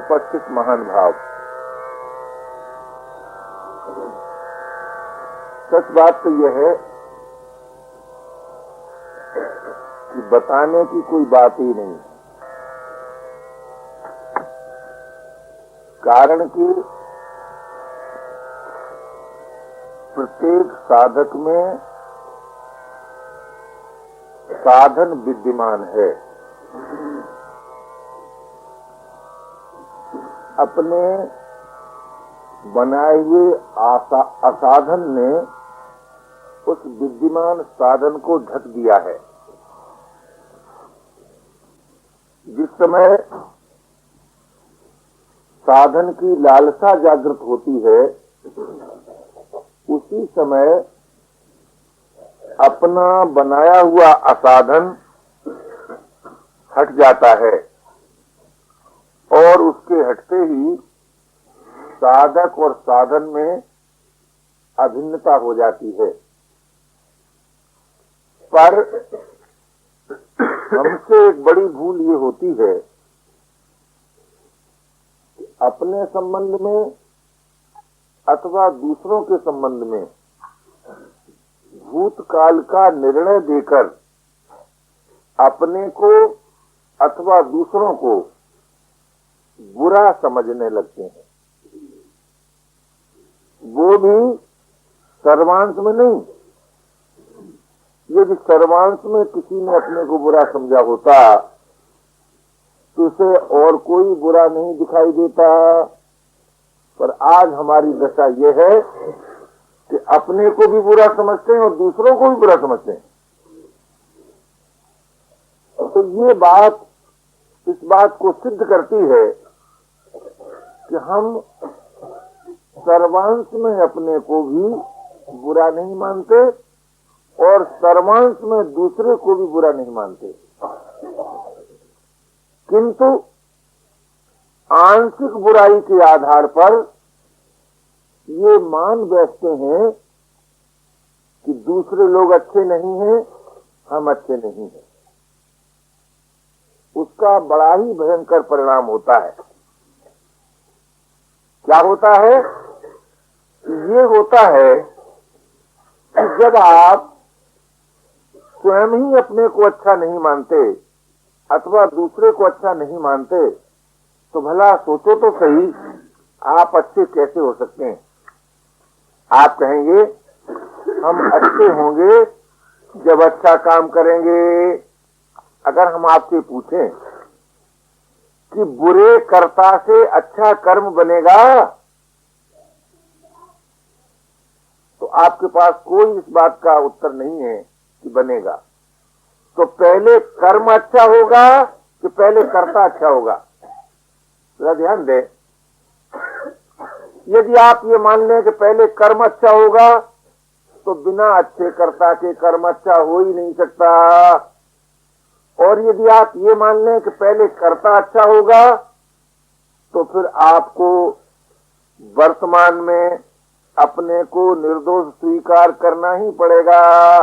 उपस्थित महान भाव, सच बात तो यह है कि बताने की कोई बात ही नहीं। कारण कि प्रत्येक साधक में साधन विद्यमान है। अपने बनाए हुए असाधन ने उस विद्यमान साधन को ढक दिया है। जिस समय साधन की लालसा जागृत होती है, उसी समय अपना बनाया हुआ असाधन हट जाता है और उसके हटते ही साधक और साधन में अभिन्नता हो जाती है। पर हमसे एक बड़ी भूल ये होती है कि अपने संबंध में अथवा दूसरों के संबंध में भूतकाल का निर्णय देकर अपने को अथवा दूसरों को बुरा समझने लगते हैं। वो भी सर्वांश में नहीं। यदि सर्वांश में किसी ने अपने को बुरा समझा होता तो उसे और कोई बुरा नहीं दिखाई देता। पर आज हमारी दशा यह है कि अपने को भी बुरा समझते हैं और दूसरों को भी बुरा समझते हैं। तो ये बात इस बात को सिद्ध करती है कि हम सर्वांश में अपने को भी बुरा नहीं मानते और सर्वांश में दूसरे को भी बुरा नहीं मानते, किंतु आंशिक बुराई के आधार पर ये मान बैठते हैं कि दूसरे लोग अच्छे नहीं हैं, हम अच्छे नहीं हैं। उसका बड़ा ही भयंकर परिणाम होता है। क्या होता है? ये होता है कि जब आप स्वयं ही अपने को अच्छा नहीं मानते अथवा दूसरे को अच्छा नहीं मानते, तो भला सोचो तो सही, आप अच्छे कैसे हो सकते हैं? आप कहेंगे हम अच्छे होंगे जब अच्छा काम करेंगे। अगर हम आपसे पूछें कि बुरे कर्ता से अच्छा कर्म बनेगा, तो आपके पास कोई इस बात का उत्तर नहीं है कि बनेगा। तो पहले कर्म अच्छा होगा कि पहले कर्ता अच्छा होगा? जरा ध्यान दें। यदि आप ये मान लें कि पहले कर्म अच्छा होगा, तो बिना अच्छे कर्ता के कर्म अच्छा हो ही नहीं सकता। और यदि आप ये मान लें कि पहले कर्ता अच्छा होगा, तो फिर आपको वर्तमान में अपने को निर्दोष स्वीकार करना ही पड़ेगा।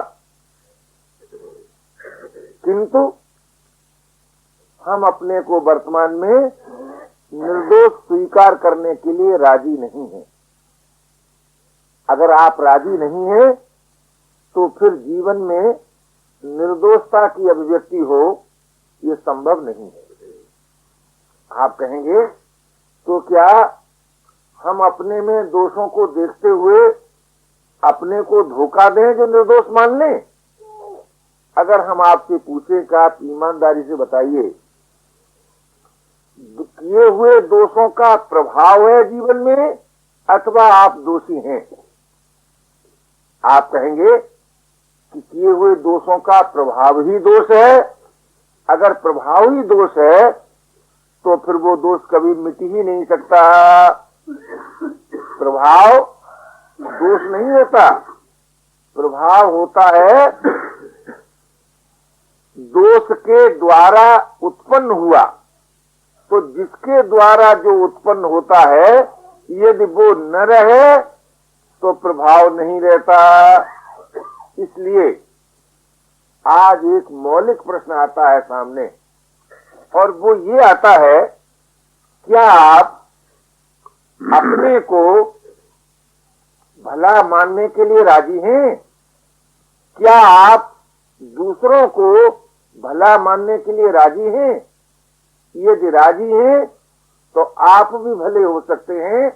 किंतु हम अपने को वर्तमान में निर्दोष स्वीकार करने के लिए राजी नहीं हैं। अगर आप राजी नहीं हैं, तो फिर जीवन में निर्दोषता की अभिव्यक्ति हो, ये संभव नहीं है। आप कहेंगे तो क्या हम अपने में दोषों को देखते हुए अपने को धोखा दें जो निर्दोष मान लें? अगर हम आपसे पूछें कि आप ईमानदारी से बताइए, किए हुए दोषों का प्रभाव है जीवन में अथवा आप दोषी हैं? आप कहेंगे कि किए हुए दोषों का प्रभाव ही दोष है। अगर प्रभाव ही दोष है तो फिर वो दोष कभी मिट ही नहीं सकता। प्रभाव दोष नहीं होता, प्रभाव होता है दोष के द्वारा उत्पन्न हुआ। तो जिसके द्वारा जो उत्पन्न होता है, यदि वो न रहे तो प्रभाव नहीं रहता। इसलिए आज एक मौलिक प्रश्न आता है सामने, और वो ये आता है क्या आप अपने को भला मानने के लिए राजी हैं? क्या आप दूसरों को भला मानने के लिए राजी हैं? यदि राजी हैं तो आप भी भले हो सकते हैं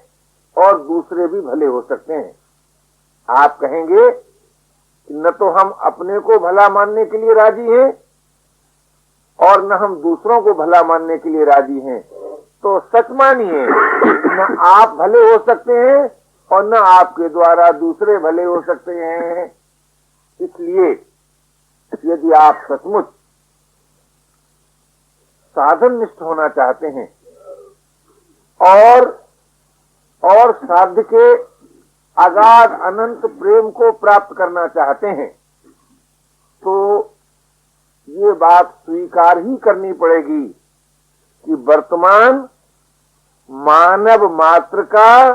और दूसरे भी भले हो सकते हैं। आप कहेंगे कि न तो हम अपने को भला मानने के लिए राजी हैं और न हम दूसरों को भला मानने के लिए राजी हैं, तो सच मानिए न आप भले हो सकते हैं और न आपके द्वारा दूसरे भले हो सकते हैं। इसलिए यदि आप सचमुच साधन निष्ठ होना चाहते हैं और साध्य के अगाध अनंत प्रेम को प्राप्त करना चाहते हैं, तो ये बात स्वीकार ही करनी पड़ेगी कि वर्तमान मानव मात्र का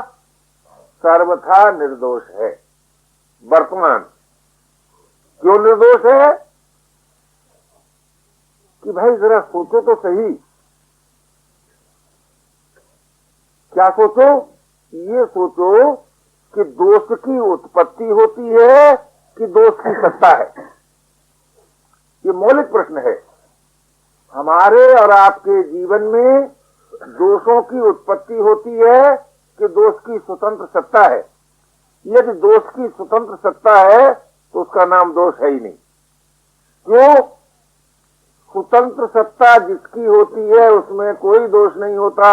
सर्वथा निर्दोष है। वर्तमान क्यों निर्दोष है? कि भाई जरा सोचो तो सही। क्या सोचो? ये सोचो कि दोष की उत्पत्ति होती है कि दोष की सत्ता है? ये मौलिक प्रश्न है। हमारे और आपके जीवन में दोषों की उत्पत्ति होती है कि दोष की स्वतंत्र सत्ता है? यदि दोष की स्वतंत्र सत्ता है तो उसका नाम दोष है ही नहीं। क्यों? स्वतंत्र सत्ता जिसकी होती है उसमें कोई दोष नहीं होता।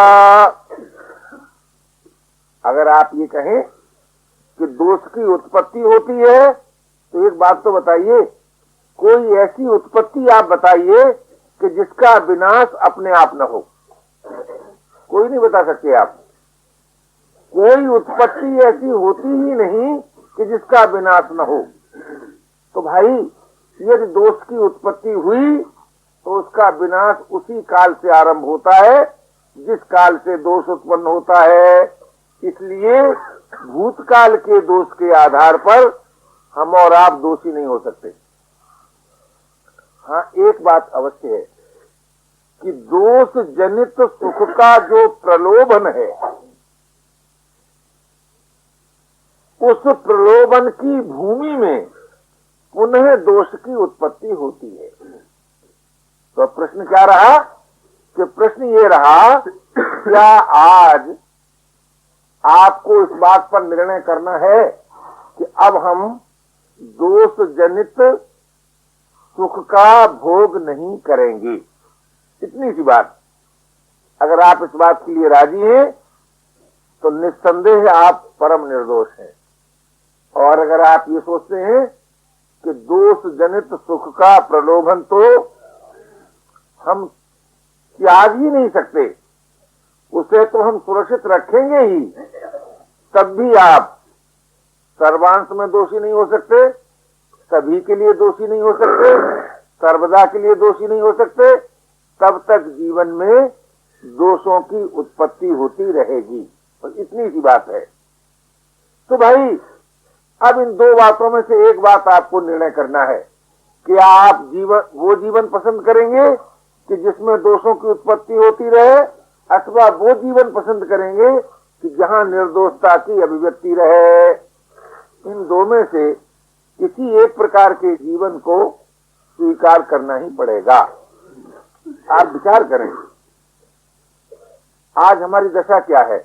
अगर आप ये कहें कि दोष की उत्पत्ति होती है तो एक बात तो बताइए, कोई ऐसी उत्पत्ति आप बताइए कि जिसका विनाश अपने आप न हो। कोई नहीं बता सकते आप। कोई उत्पत्ति ऐसी होती ही नहीं कि जिसका विनाश न हो। तो भाई यदि दोष की उत्पत्ति हुई तो उसका विनाश उसी काल से आरंभ होता है जिस काल से दोष उत्पन्न होता है। इसलिए भूतकाल के दोष के आधार पर हम और आप दोषी नहीं हो सकते। हाँ, एक बात अवश्य है कि दोष जनित सुख का जो प्रलोभन है, उस प्रलोभन की भूमि में पुनः दोष की उत्पत्ति होती है। तो प्रश्न क्या रहा? कि प्रश्न ये रहा, क्या आज आपको इस बात पर निर्णय करना है कि अब हम दोष जनित सुख का भोग नहीं करेंगे? इतनी सी बात। अगर आप इस बात के लिए राजी हैं तो निस्संदेह आप परम निर्दोष हैं। और अगर आप ये सोचते हैं कि दोष जनित सुख का प्रलोभन तो हम त्याग ही नहीं सकते, उसे तो हम सुरक्षित रखेंगे ही, तब भी आप सर्वांश में दोषी नहीं हो सकते, सभी के लिए दोषी नहीं हो सकते, सर्वदा के लिए दोषी नहीं हो सकते। तब तक जीवन में दोषों की उत्पत्ति होती रहेगी। और इतनी सी बात है। तो भाई अब इन दो बातों में से एक बात आपको निर्णय करना है कि आप वो जीवन पसंद करेंगे कि जिसमें दोषों की उत्पत्ति होती रहे, अथवा वो जीवन पसंद करेंगे कि जहां निर्दोषता की अभिव्यक्ति रहे। इन दो में से किसी एक प्रकार के जीवन को स्वीकार करना ही पड़ेगा। आप विचार करें, आज हमारी दशा क्या है?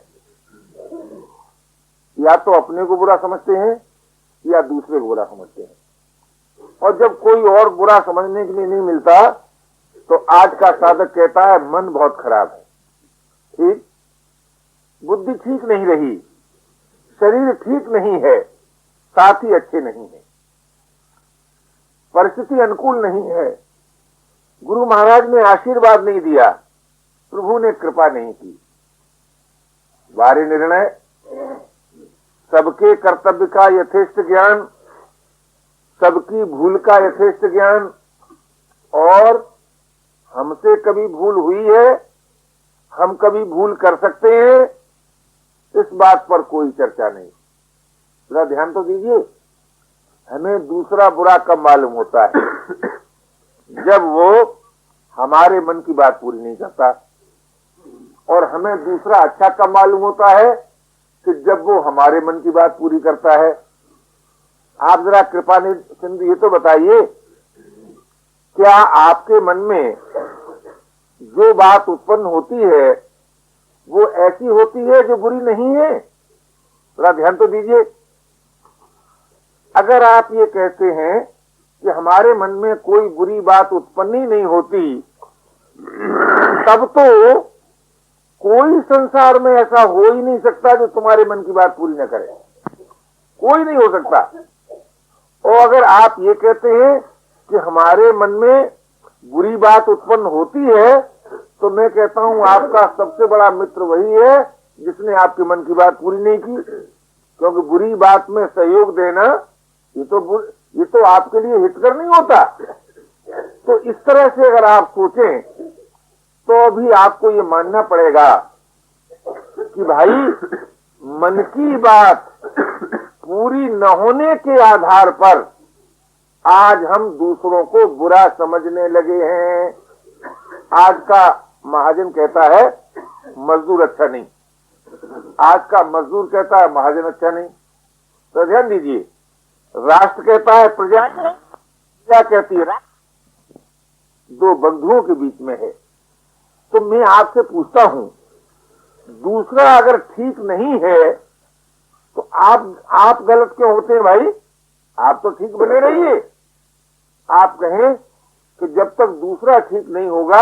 या तो अपने को बुरा समझते हैं या दूसरे को बुरा समझते हैं। और जब कोई और बुरा समझने के लिए नहीं मिलता तो आज का साधक कहता है मन बहुत खराब है, ठीक, बुद्धि ठीक नहीं रही, शरीर ठीक नहीं है, साथी अच्छे नहीं है, परिस्थिति अनुकूल नहीं है, गुरु महाराज ने आशीर्वाद नहीं दिया, प्रभु ने कृपा नहीं की। बारी निर्णय, सबके कर्तव्य का यथेष्ट ज्ञान, सबकी भूल का यथेष्ट ज्ञान, और हमसे कभी भूल हुई है, हम कभी भूल कर सकते हैं, इस बात पर कोई चर्चा नहीं। जरा ध्यान तो दीजिए, हमें दूसरा बुरा कब मालूम होता है? जब वो हमारे मन की बात पूरी नहीं करता। और हमें दूसरा अच्छा कब मालूम होता है कि जब वो हमारे मन की बात पूरी करता है। आप जरा कृपा सिंधु ये तो बताइए, क्या आपके मन में जो बात उत्पन्न होती है वो ऐसी होती है जो बुरी नहीं है? थोड़ा ध्यान तो दीजिए। अगर आप ये कहते हैं कि हमारे मन में कोई बुरी बात उत्पन्न ही नहीं होती, तब तो कोई संसार में ऐसा हो ही नहीं सकता जो तुम्हारे मन की बात पूरी न करे। कोई नहीं हो सकता। और अगर आप ये कहते हैं कि हमारे मन में बुरी बात उत्पन्न होती है, तो मैं कहता हूं आपका सबसे बड़ा मित्र वही है जिसने आपके मन की बात पूरी नहीं की। क्योंकि बुरी बात में सहयोग देना ये तो आपके लिए हितकर नहीं होता। तो इस तरह से अगर आप सोचें तो भी आपको ये मानना पड़ेगा कि भाई मन की बात पूरी न होने के आधार पर आज हम दूसरों को बुरा समझने लगे हैं। आज का महाजन कहता है मजदूर अच्छा नहीं, आज का मजदूर कहता है महाजन अच्छा नहीं। तो ध्यान दीजिए, राष्ट्र कहता है प्रजा, प्रजा कहती है राष्ट्र, दो बंधुओं के बीच में है। तो मैं आपसे पूछता हूं, दूसरा अगर ठीक नहीं है तो आप गलत क्यों होते हैं भाई? आप तो ठीक बने रहिए। आप कहें कि जब तक दूसरा ठीक नहीं होगा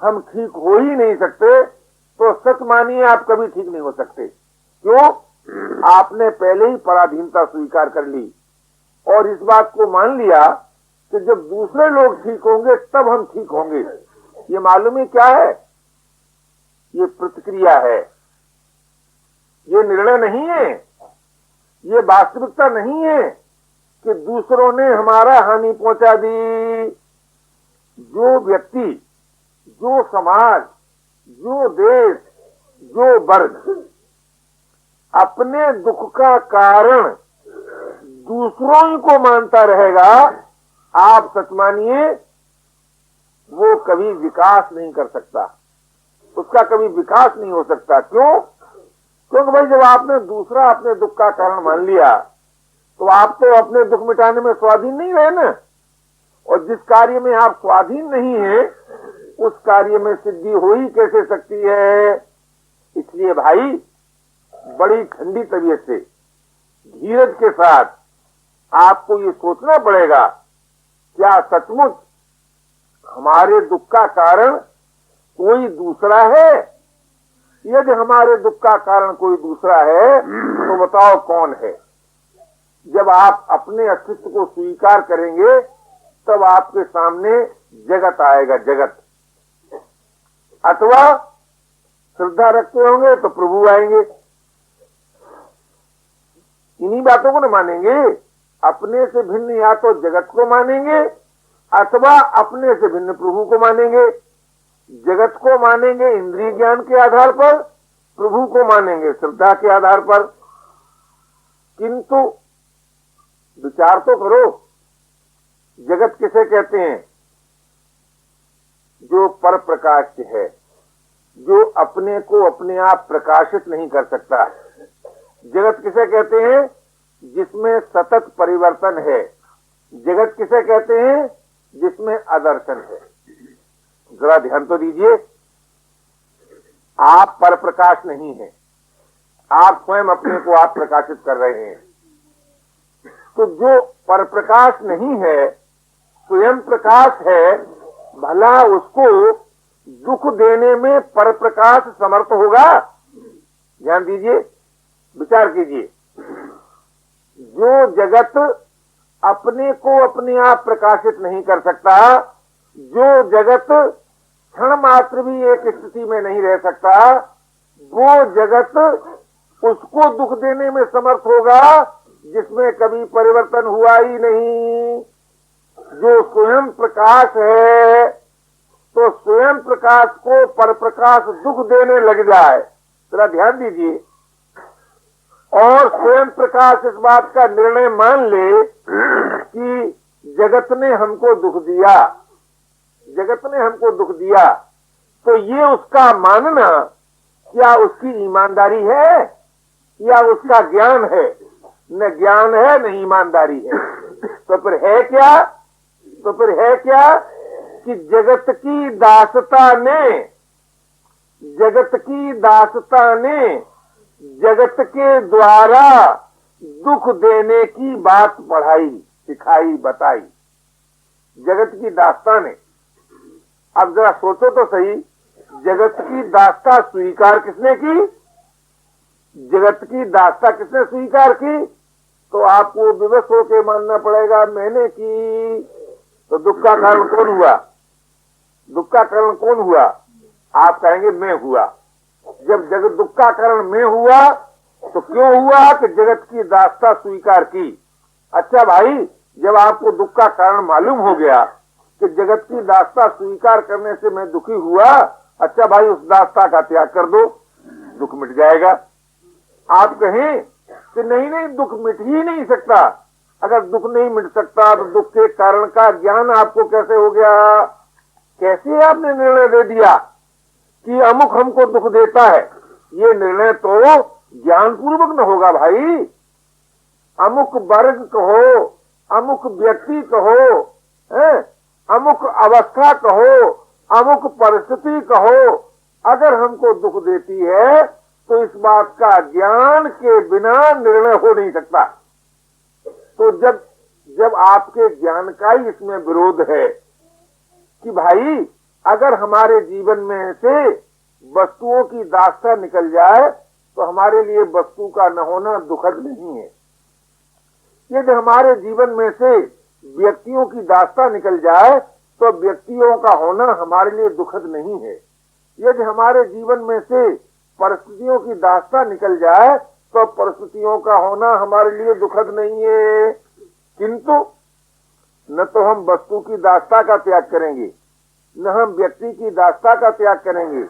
हम ठीक हो ही नहीं सकते, तो सच मानिए आप कभी ठीक नहीं हो सकते। क्यों? आपने पहले ही पराधीनता स्वीकार कर ली और इस बात को मान लिया कि जब दूसरे लोग ठीक होंगे तब हम ठीक होंगे। ये मालूम है क्या है? ये प्रतिक्रिया है, ये निर्णय नहीं है, ये वास्तविकता नहीं है कि दूसरों ने हमारा हानि पहुंचा दी। जो व्यक्ति, जो समाज, जो देश, जो वर्ग अपने दुख का कारण दूसरों ही को मानता रहेगा, आप सच मानिए वो कभी विकास नहीं कर सकता, उसका कभी विकास नहीं हो सकता। क्यों? क्योंकि भाई जब आपने दूसरा अपने दुख का कारण मान लिया तो आप तो अपने दुख मिटाने में स्वाधीन नहीं रहे ना। और जिस कार्य में आप स्वाधीन नहीं है उस कार्य में सिद्धि हो ही कैसे सकती है? इसलिए भाई बड़ी ठंडी तबीयत से, धीरज के साथ आपको ये सोचना पड़ेगा, क्या सचमुच हमारे दुख का कारण कोई दूसरा है? यदि हमारे दुख का कारण कोई दूसरा है तो बताओ कौन है? जब आप अपने अस्तित्व को स्वीकार करेंगे तब आपके सामने जगत आएगा, जगत। अथवा श्रद्धा रखते होंगे तो प्रभु आएंगे। इन्हीं बातों को न मानेंगे, अपने से भिन्न या तो जगत को मानेंगे अथवा अपने से भिन्न प्रभु को मानेंगे। जगत को मानेंगे इंद्रिय ज्ञान के आधार पर, प्रभु को मानेंगे श्रद्धा के आधार पर। किंतु विचार तो करो, जगत किसे कहते हैं? जो पर प्रकाश है, जो अपने को अपने आप प्रकाशित नहीं कर सकता। जगत किसे कहते हैं? जिसमें सतत परिवर्तन है। जगत किसे कहते हैं? जिसमें अदर्शन है। जरा ध्यान तो दीजिए, आप पर प्रकाश नहीं है, आप स्वयं अपने को आप प्रकाशित कर रहे हैं। तो जो पर प्रकाश नहीं है, स्वयं प्रकाश है, भला उसको दुख देने में पर प्रकाश समर्थ होगा? ध्यान दीजिए, विचार कीजिए। जो जगत अपने को अपने आप प्रकाशित नहीं कर सकता, जो जगत क्षण मात्र भी एक स्थिति में नहीं रह सकता, वो जगत उसको दुख देने में समर्थ होगा जिसमें कभी परिवर्तन हुआ ही नहीं। जो स्वयं प्रकाश है, तो स्वयं प्रकाश को पर प्रकाश दुख देने लग जाए, जरा ध्यान दीजिए, और स्वयं प्रकाश इस बात का निर्णय मान ले कि जगत ने हमको दुख दिया, जगत ने हमको दुख दिया, तो ये उसका मानना क्या उसकी ईमानदारी है या उसका ज्ञान है? न ज्ञान है न ईमानदारी है। तो फिर है क्या? तो फिर है क्या कि जगत की दासता ने जगत के द्वारा दुख देने की बात पढ़ाई, सिखाई, बताई। जगत की दास्ता ने। अब जरा सोचो तो सही, जगत की दास्ता स्वीकार किसने की? जगत की दास्ता किसने स्वीकार की? तो आपको विवश होकर मानना पड़ेगा मैंने की। तो दुख का कारण कौन हुआ? दुख का कारण कौन हुआ? आप कहेंगे मैं हुआ। जब जगत दुख का कारण मैं हुआ तो क्यों हुआ? कि जगत की दास्ता स्वीकार की। अच्छा भाई, जब आपको दुख का कारण मालूम हो गया कि जगत की दास्ता स्वीकार करने से मैं दुखी हुआ, अच्छा भाई उस दास्ता का त्याग कर दो, दुख मिट जाएगा। आप कहें कि नहीं नहीं, दुख मिट ही नहीं सकता। अगर दुख नहीं मिट सकता तो दुख के कारण का ज्ञान आपको कैसे हो गया? कैसे आपने निर्णय दे दिया कि अमुक हमको दुख देता है? ये निर्णय तो ज्ञान पूर्वक न होगा भाई। अमुक वर्ग कहो, अमुक व्यक्ति कहो, अमुक अवस्था कहो, अमुक परिस्थिति कहो, अगर हमको दुख देती है तो इस बात का ज्ञान के बिना निर्णय हो नहीं सकता। तो जब आपके ज्ञान का ही इसमें विरोध है कि भाई अगर हमारे जीवन में से वस्तुओं की दास्ता निकल जाए तो हमारे लिए वस्तु का न होना दुखद नहीं है। यदि हमारे जीवन में से व्यक्तियों की दास्ता निकल जाए तो व्यक्तियों का होना हमारे लिए दुखद नहीं है। यदि हमारे जीवन में से परिस्थितियों की दास्ता निकल जाए तो परिस्थितियों का होना हमारे लिए दुखद नहीं है। किंतु न तो हम वस्तु की दास्ता का त्याग करेंगे, न हम व्यक्ति की दास्ता का त्याग करेंगे,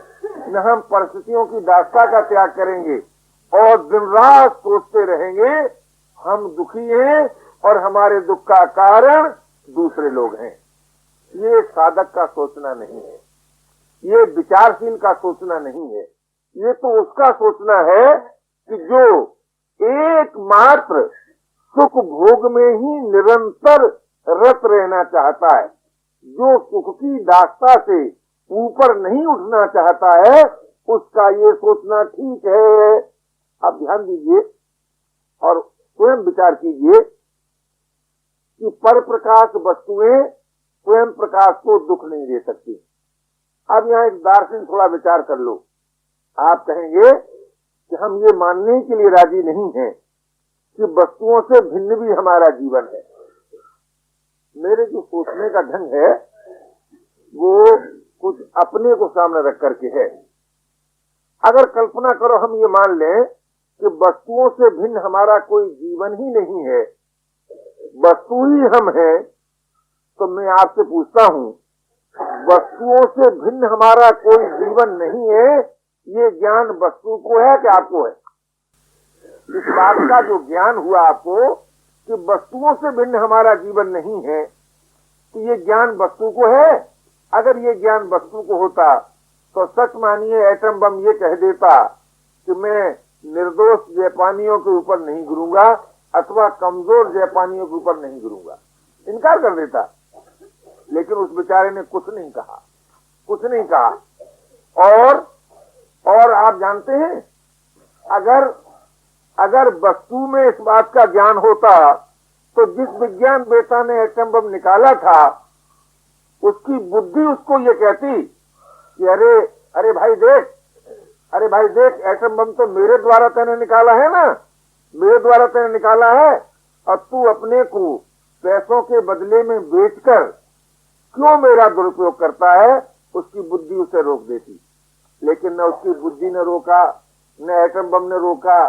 न हम परिस्थितियों की दास्ता का त्याग करेंगे, और दिन रात सोचते रहेंगे हम दुखी हैं और हमारे दुख का कारण दूसरे लोग हैं। ये साधक का सोचना नहीं है, ये विचारशील का सोचना नहीं है। ये तो उसका सोचना है कि जो एकमात्र सुख भोग में ही निरंतर रत रहना चाहता है, जो सुख की दास्ता से ऊपर नहीं उठना चाहता है, उसका ये सोचना ठीक है। अब ध्यान दीजिए और स्वयं विचार कीजिए कि पर प्रकाश वस्तुएं स्वयं प्रकाश को दुख नहीं दे सकती। अब यहाँ एक दार्शनिक थोड़ा विचार कर लो। आप कहेंगे कि हम ये मानने के लिए राजी नहीं हैं कि वस्तुओं से भिन्न भी हमारा जीवन है। मेरे जो सोचने का ढंग है वो कुछ अपने को सामने रख करके है। अगर कल्पना करो हम ये मान लें कि वस्तुओं से भिन्न हमारा कोई जीवन ही नहीं है, वस्तु ही हम हैं, तो मैं आपसे पूछता हूँ, वस्तुओं से भिन्न हमारा कोई जीवन नहीं है, ये ज्ञान वस्तु को है कि आपको है? इस बात का जो ज्ञान हुआ आपको कि वस्तुओं से भिन्न हमारा जीवन नहीं है, तो ये ज्ञान वस्तु को है। अगर ये ज्ञान वस्तु को होता तो सच मानिए एटम बम ये कह देता कि मैं निर्दोष जापानियों के ऊपर नहीं गिरूंगा अथवा कमजोर जापानियों के ऊपर नहीं गिरूंगा, इनकार कर देता। लेकिन उस बेचारे ने कुछ नहीं कहा, कुछ नहीं कहा। और आप जानते हैं, अगर वस्तु में इस बात का ज्ञान होता तो जिस विज्ञान वेता ने एटम बम निकाला था उसकी बुद्धि उसको ये कहती कि अरे भाई देख, एटम बम तो मेरे द्वारा तूने निकाला है ना, मेरे द्वारा तूने निकाला है, और तू अपने को पैसों के बदले में बेचकर क्यों मेरा दुरुपयोग करता है? उसकी बुद्धि उसे रोक देती। लेकिन न उसकी बुद्धि ने रोका, न एटम बम ने रोका।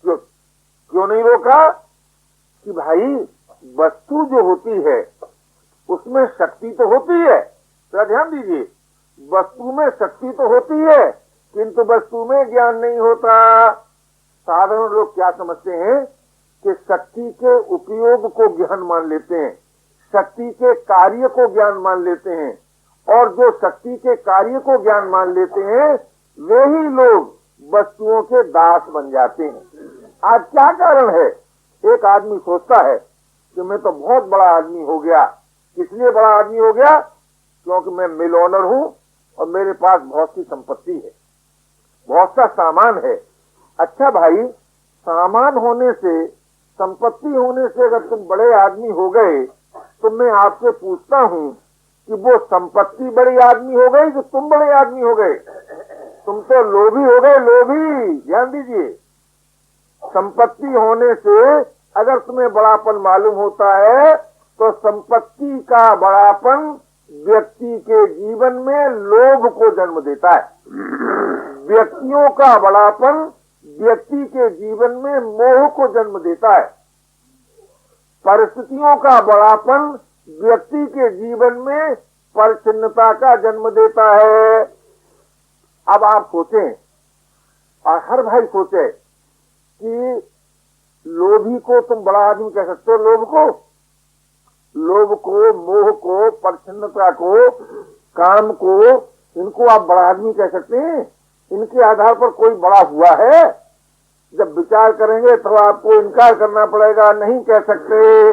क्यों नहीं रोका? कि भाई वस्तु जो होती है उसमें शक्ति तो होती है। तो ध्यान दीजिए, वस्तु में शक्ति तो होती है किंतु वस्तु में ज्ञान नहीं होता। साधारण लोग क्या समझते हैं कि शक्ति के उपयोग को ज्ञान मान लेते हैं, शक्ति के कार्य को ज्ञान मान लेते हैं, और जो शक्ति के कार्य को ज्ञान मान लेते हैं वे ही लोग वस्तुओं के दास बन जाते हैं। आज क्या कारण है? एक आदमी सोचता है कि मैं तो बहुत बड़ा आदमी हो गया। इसलिए बड़ा आदमी हो गया क्योंकि मैं मिल ओनर हूं और मेरे पास बहुत सी संपत्ति है, बहुत सा सामान है। अच्छा भाई, सामान होने से, संपत्ति होने से अगर तुम बड़े आदमी हो गए तो मैं आपसे पूछता हूं कि वो संपत्ति बड़ी आदमी हो गई कि तुम बड़े आदमी हो गए? तुम तो लोभी हो गए, लोभी। ध्यान दीजिए, संपत्ति होने से अगर तुम्हें बड़ापन मालूम होता है तो संपत्ति का बड़ापन व्यक्ति के जीवन में लोभ को जन्म देता है। व्यक्तियों का बड़ापन व्यक्ति के जीवन में मोह को जन्म देता है। परिस्थितियों का बड़ापन व्यक्ति के जीवन में परिच्छिन्नता का जन्म देता है। अब आप सोचें, और हर भाई सोचे कि लोभी को तुम बड़ा आदमी कह सकते हो? लोभ को, मोह को, परिच्छिन्नता को, काम को, इनको आप बड़ा आदमी कह सकते हैं? इनके आधार पर कोई बड़ा हुआ है? जब विचार करेंगे तो आपको इनकार करना पड़ेगा, नहीं कह सकते।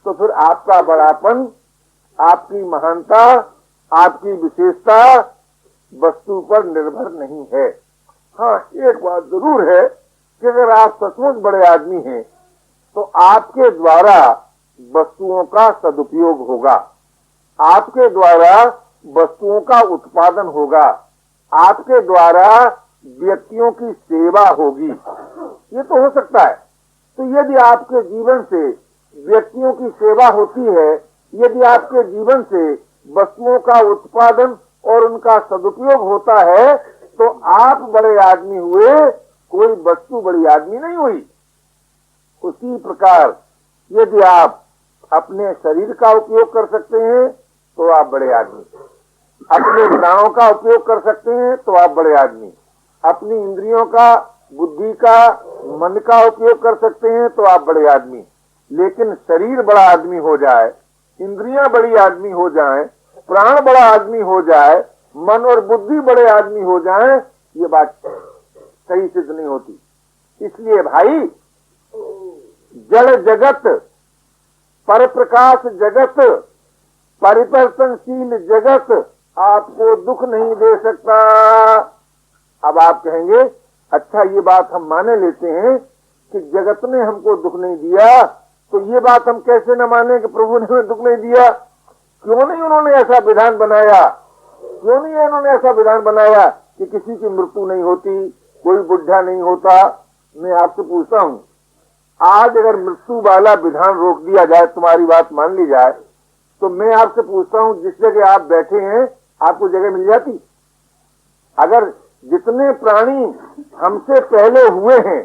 तो फिर आपका बड़ापन, आपकी महानता, आपकी विशेषता वस्तु पर निर्भर नहीं है। हाँ, एक बात जरूर है कि अगर आप सचमुच बड़े आदमी हैं तो आपके द्वारा वस्तुओं का सदुपयोग होगा, आपके द्वारा वस्तुओं का उत्पादन होगा, आपके द्वारा व्यक्तियों की सेवा होगी। ये तो हो सकता है। तो यदि आपके जीवन से व्यक्तियों की सेवा होती है, यदि आपके जीवन से वस्तुओं का उत्पादन और उनका सदुपयोग होता है, तो आप बड़े आदमी हुए, कोई वस्तु बड़ी आदमी नहीं हुई। उसी प्रकार यदि आप अपने शरीर का उपयोग कर सकते हैं तो आप बड़े आदमी, अपने प्राणों का उपयोग कर सकते हैं तो आप बड़े आदमी, अपनी इंद्रियों का, बुद्धि का, मन का उपयोग कर सकते हैं तो आप बड़े आदमी। लेकिन शरीर बड़ा आदमी हो जाए, इंद्रियां बड़ी आदमी हो जाएं, प्राण बड़ा आदमी हो जाए, मन और बुद्धि बड़े आदमी हो जाएं, ये बात सही सिद्ध नहीं होती। इसलिए भाई, जड़ जगत, पर प्रकाश जगत, परिवर्तनशील जगत आपको दुख नहीं दे सकता। अब आप कहेंगे, अच्छा ये बात हम माने लेते हैं कि जगत ने हमको दुख नहीं दिया, तो ये बात हम कैसे न माने कि प्रभु ने हमें दुख नहीं दिया? क्यों नहीं उन्होंने ऐसा विधान बनाया? क्यों नहीं उन्होंने ऐसा विधान बनाया कि किसी की मृत्यु नहीं होती, कोई बुढ़ा नहीं होता? मैं आपसे पूछता हूँ, आज अगर मृत्यु वाला विधान रोक दिया जाए, तुम्हारी बात मान ली जाए, तो मैं आपसे पूछता हूँ, जिस जगह आप बैठे हैं आपको जगह मिल जाती? अगर जितने प्राणी हमसे पहले हुए हैं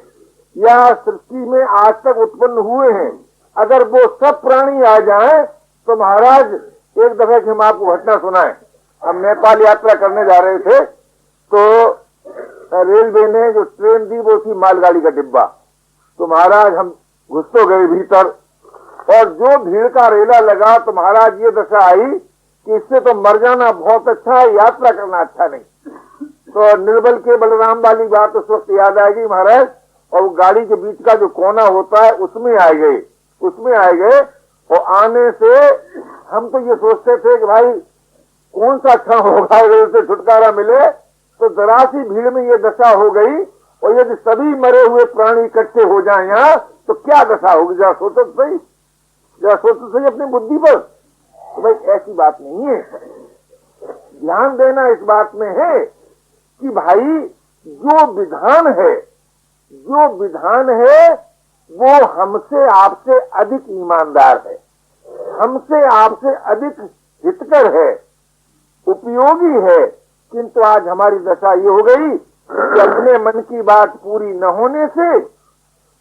या सृष्टि में आज तक उत्पन्न हुए हैं, अगर वो सब प्राणी आ जाएं, तो महाराज एक दफे की हम आपको घटना सुनाएं। हम नेपाल यात्रा करने जा रहे थे, तो रेलवे ने जो ट्रेन दी वो थी मालगाड़ी का डिब्बा। तो महाराज हम घुस तो गए भीतर, और जो भीड़ का रेला लगा, तो महाराज ये दशा आई कि इससे तो मर जाना बहुत अच्छा है, यात्रा करना अच्छा नहीं। तो निर्बल के बलराम वाली बात उस वक्त याद आएगी महाराज, और वो गाड़ी के बीच का जो कोना होता है उसमें आ गए, उसमें आ गए। और आने से हम तो ये सोचते थे कि भाई कौन सा क्षण होगा अगर उससे छुटकारा मिले, तो जरा सी भीड़ में ये दशा हो गई। और यदि सभी मरे हुए प्राणी इकट्ठे हो जाए यहाँ, तो क्या दशा होगी? जरा सोचो तो सही, जरा सोचो तो सही अपनी बुद्धि पर। तो भाई ऐसी बात नहीं है, ध्यान देना इस बात में है कि भाई जो विधान है, जो विधान है वो हमसे आपसे अधिक ईमानदार है, हमसे आपसे अधिक हितकर है, उपयोगी है। किंतु आज हमारी दशा ये हो गई कि अपने मन की बात पूरी न होने से,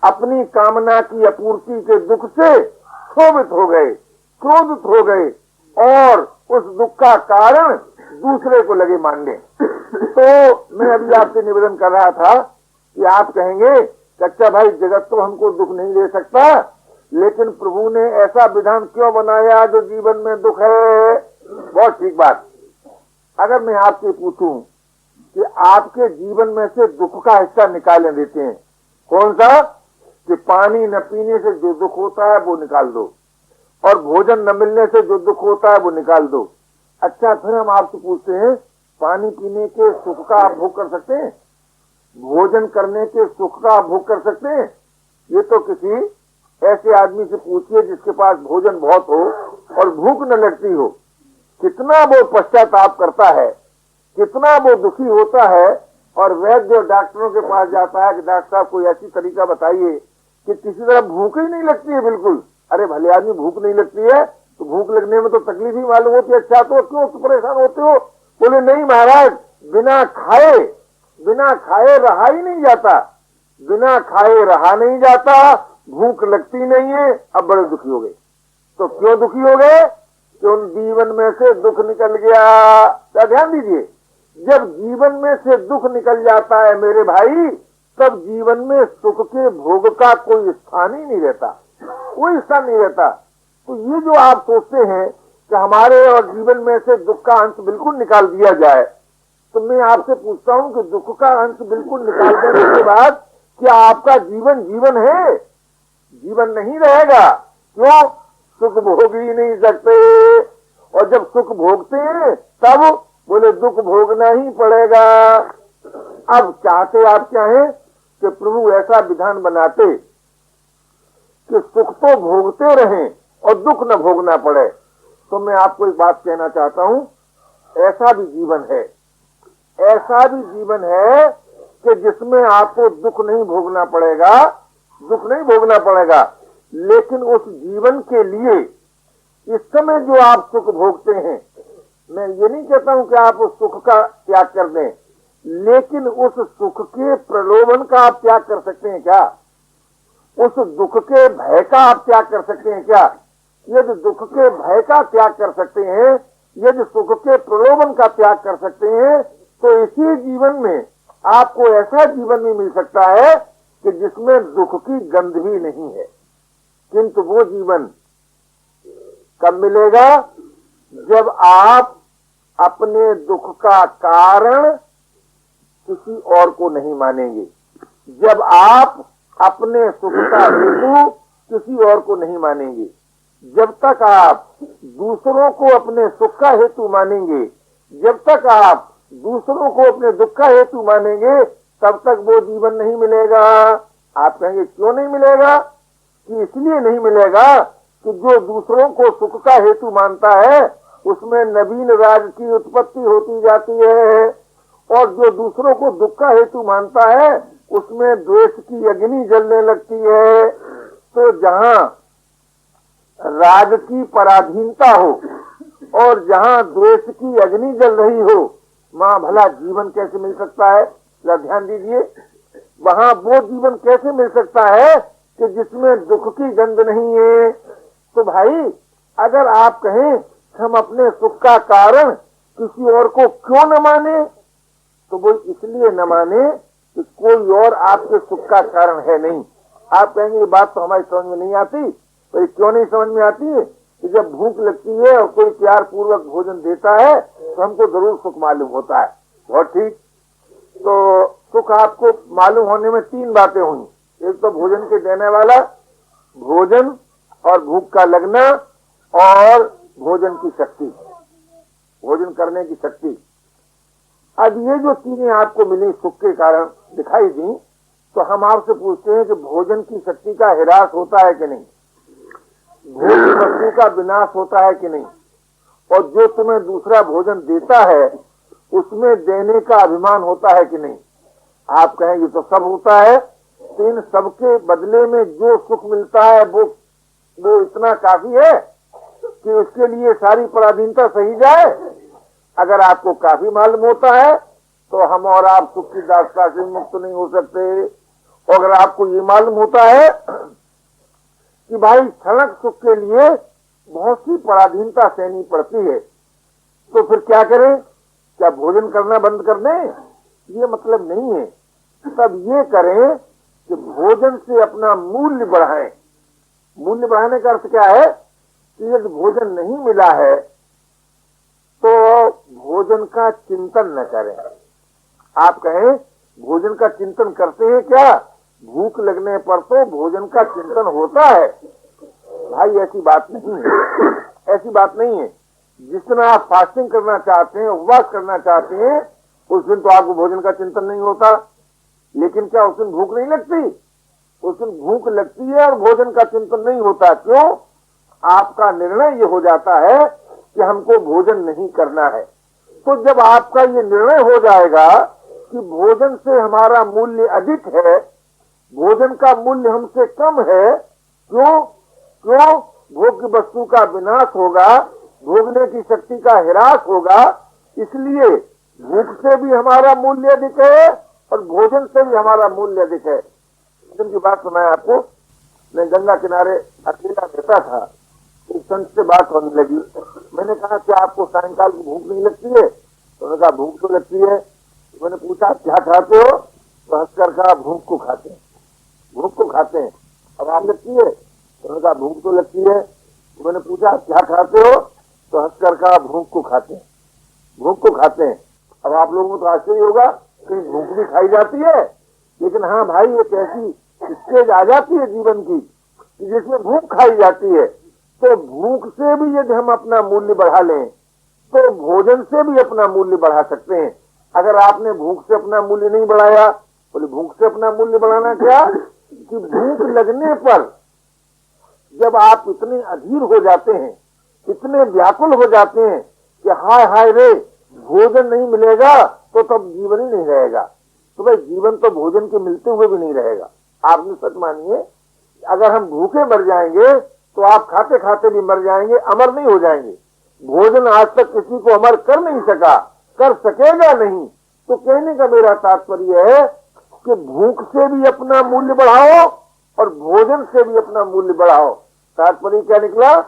अपनी कामना की अपूर्ति के दुख से क्षोभित हो गए, क्रोधित हो गए, और उस दुख का कारण दूसरे को लगे मानने। तो मैं अभी आपसे निवेदन कर रहा था कि आप कहेंगे, अच्छा भाई जगत तो हमको दुख नहीं दे सकता, लेकिन प्रभु ने ऐसा विधान क्यों बनाया जो जीवन में दुख है? बहुत ठीक बात। अगर मैं आपसे पूछूं कि आपके जीवन में से दुख का हिस्सा निकालने देते हैं। कौन सा? कि पानी न पीने से जो दुख होता है वो निकाल दो, और भोजन न मिलने से जो दुख होता है वो निकाल दो। अच्छा, फिर हम आपसे पूछते हैं, पानी पीने के सुख का आप भोग कर सकते हैं? भोजन करने के सुख का आप भोग कर सकते हैं? ये तो किसी ऐसे आदमी से पूछिए जिसके पास भोजन बहुत हो और भूख न लगती हो, कितना वो पश्चाताप करता है, कितना वो दुखी होता है। और वैद्य और डॉक्टरों के पास जाता है कि डॉक्टर साहब कोई ऐसी तरीका बताइए कि किसी तरह भूख ही नहीं लगती है बिल्कुल। अरे भले आदमी, भूख नहीं लगती है तो भूख लगने में तो तकलीफ ही मालूम होती है। अच्छा, तो क्यों परेशान होते हो? बोले नहीं महाराज, बिना खाए रहा ही नहीं जाता, बिना खाए रहा नहीं जाता, भूख लगती नहीं है। अब बड़े दुखी हो गए। तो क्यों दुखी हो गए? कि उन जीवन में से दुख निकल गया। क्या ध्यान दीजिए, जब जीवन में से दुख निकल जाता है मेरे भाई, तब जीवन में सुख के भोग का कोई स्थान ही नहीं रहता, कोई स्थान नहीं रहता। तो ये जो आप सोचते हैं कि हमारे और जीवन में से दुख का अंश बिल्कुल निकाल दिया जाए, तो मैं आपसे पूछता हूं कि दुख का अंश बिल्कुल निकाल देने के बाद क्या आपका जीवन जीवन है? जीवन नहीं रहेगा। क्यों? सुख भोग ही नहीं सकते, और जब सुख भोगते हैं तब बोले दुख भोगना ही पड़ेगा। अब चाहते आप क्या है कि प्रभु ऐसा विधान बनाते कि सुख तो भोगते रहें और दुख न भोगना पड़े। तो मैं आपको एक बात कहना चाहता हूं, ऐसा भी जीवन है, ऐसा भी जीवन है कि जिसमें आपको दुख नहीं भोगना पड़ेगा, दुख नहीं भोगना पड़ेगा। लेकिन उस जीवन के लिए इस समय जो आप सुख भोगते हैं, मैं ये नहीं कहता हूं कि आप उस सुख का त्याग कर दें, लेकिन उस सुख के प्रलोभन का आप त्याग कर सकते हैं क्या? उस दुख के भय का आप त्याग कर सकते हैं क्या? यदि दुख के भय का त्याग कर सकते हैं, यदि सुख के प्रलोभन का त्याग कर सकते हैं, तो इसी जीवन में आपको ऐसा जीवन भी मिल सकता है कि जिसमें दुख की गंध भी नहीं है। किंतु वो जीवन कब मिलेगा? जब आप अपने दुख का कारण किसी और को नहीं मानेंगे, जब आप अपने सुख का हेतु किसी और को नहीं मानेंगे। जब तक आप दूसरों को अपने सुख का हेतु मानेंगे, जब तक आप दूसरों को अपने दुख का हेतु मानेंगे, तब तक वो जीवन नहीं मिलेगा। आप कहेंगे क्यों नहीं मिलेगा? कि इसलिए नहीं मिलेगा कि जो दूसरों को सुख का हेतु मानता है उसमें नवीन राज की उत्पत्ति होती जाती है, और जो दूसरों को दुख का हेतु मानता है उसमें द्वेष की अग्नि जलने लगती है। तो जहाँ राज की पराधीनता हो और जहाँ द्वेष की अग्नि जल रही हो, वहाँ भला जीवन कैसे मिल सकता है? जरा ध्यान दीजिए, वहाँ वो जीवन कैसे मिल सकता है कि जिसमें दुख की गंध नहीं है। तो भाई, अगर आप कहें हम अपने सुख का कारण किसी और को क्यों न माने, तो वो इसलिए न माने कि कोई और आपके सुख का कारण है नहीं। आप कहेंगे ये बात तो हमारी समझ में नहीं आती। पर क्यों नहीं समझ में आती है? कि जब भूख लगती है और कोई प्यार पूर्वक भोजन देता है तो हमको जरूर सुख मालूम होता है। बहुत ठीक। तो सुख आपको मालूम होने में तीन बातें हुई। एक तो भोजन के देने वाला, भोजन और भूख का लगना, और भोजन की शक्ति, भोजन करने की शक्ति। अब ये जो चीजें आपको मिली सुख के कारण दिखाई दी, तो हम आपसे पूछते हैं कि भोजन की शक्ति का ह्रास होता है कि नहीं? भोजन वस्तु का विनाश होता है कि नहीं? और जो तुम्हें दूसरा भोजन देता है उसमें देने का अभिमान होता है कि नहीं? आप कहेंगे तो सब होता है। तो इन सबके बदले में जो सुख मिलता है वो इतना काफी है कि उसके लिए सारी पराधीनता सही जाए। अगर आपको काफी मालूम होता है तो हम और आप सुख की दास्ता से मुक्त नहीं हो सकते। और अगर आपको ये मालूम होता है कि भाई क्षणिक सुख के लिए बहुत सी पराधीनता सहनी पड़ती है, तो फिर क्या करें? क्या भोजन करना बंद कर दें? ये मतलब नहीं है। तब ये करें कि भोजन से अपना मूल्य बढ़ाएं। मूल्य बढ़ाने का अर्थ क्या है? कि यदि भोजन नहीं मिला है तो भोजन का चिंतन न करें। आप कहें भोजन का चिंतन करते हैं क्या? भूख लगने पर तो भोजन का चिंतन होता है भाई, ऐसी बात नहीं है, ऐसी बात नहीं है। जिस दिन आप फास्टिंग करना चाहते हैं, उपवास करना चाहते हैं, उस दिन तो आपको भोजन का चिंतन नहीं होता। लेकिन क्या उस दिन भूख नहीं लगती? उस दिन भूख लगती है और भोजन का चिंतन नहीं होता। क्यों? आपका निर्णय ये हो जाता है कि हमको भोजन नहीं करना है। तो जब आपका ये निर्णय हो जाएगा कि भोजन से हमारा मूल्य अधिक है, भोजन का मूल्य हमसे कम है, क्यों? क्यों? भोग्य वस्तु का विनाश होगा, भोगने की शक्ति का ह्रास होगा, इसलिए भूख से भी हमारा मूल्य अधिक है और भोजन से भी हमारा मूल्य अधिक है। की बात सुनाया आपको, मैं गंगा किनारे अकेला रहता था, एक संत से बात होने लगी। मैंने कहा कि आपको सायंकाल की भूख नहीं लगती है? तो उन्होंने कहा भूख तो लगती है। मैंने पूछा क्या खाते हो? तो हंसकर कहा भूख को खाते हैं, भूख को खाते हैं। अब आप लगती है? तो उन्होंने कहा भूख तो लगती है। तो मैंने पूछा क्या खाते हो? तो हंसकर कहा भूख को खाते हैं, भूख को खाते हैं। अब आप लोगों को तो आश्चर्य होगा कि भूख भी खाई जाती है, लेकिन हाँ भाई एक ऐसी स्टेज आ जाती है जीवन की जिसमें भूख खाई जाती है। तो भूख से भी यदि हम अपना मूल्य बढ़ा लें तो भोजन से भी अपना मूल्य बढ़ा सकते हैं। अगर आपने भूख से अपना मूल्य नहीं बढ़ाया, बोले भूख से अपना मूल्य बढ़ाना क्या कि भूख लगने पर जब आप इतने अधीर हो जाते हैं, इतने व्याकुल हो जाते हैं कि हाय हाय रे भोजन नहीं मिलेगा तो तब जीवन ही नहीं रहेगा। तो भाई जीवन तो भोजन के मिलते हुए भी नहीं रहेगा। आपने सच मानिए, अगर हम भूखे मर जाएंगे तो आप खाते खाते भी मर जाएंगे, अमर नहीं हो जाएंगे। भोजन आज तक किसी को अमर कर नहीं सका, कर सकेगा नहीं। तो कहने का मेरा तात्पर्य है कि भूख से भी अपना मूल्य बढ़ाओ और भोजन से भी अपना मूल्य बढ़ाओ। तात्पर्य क्या निकला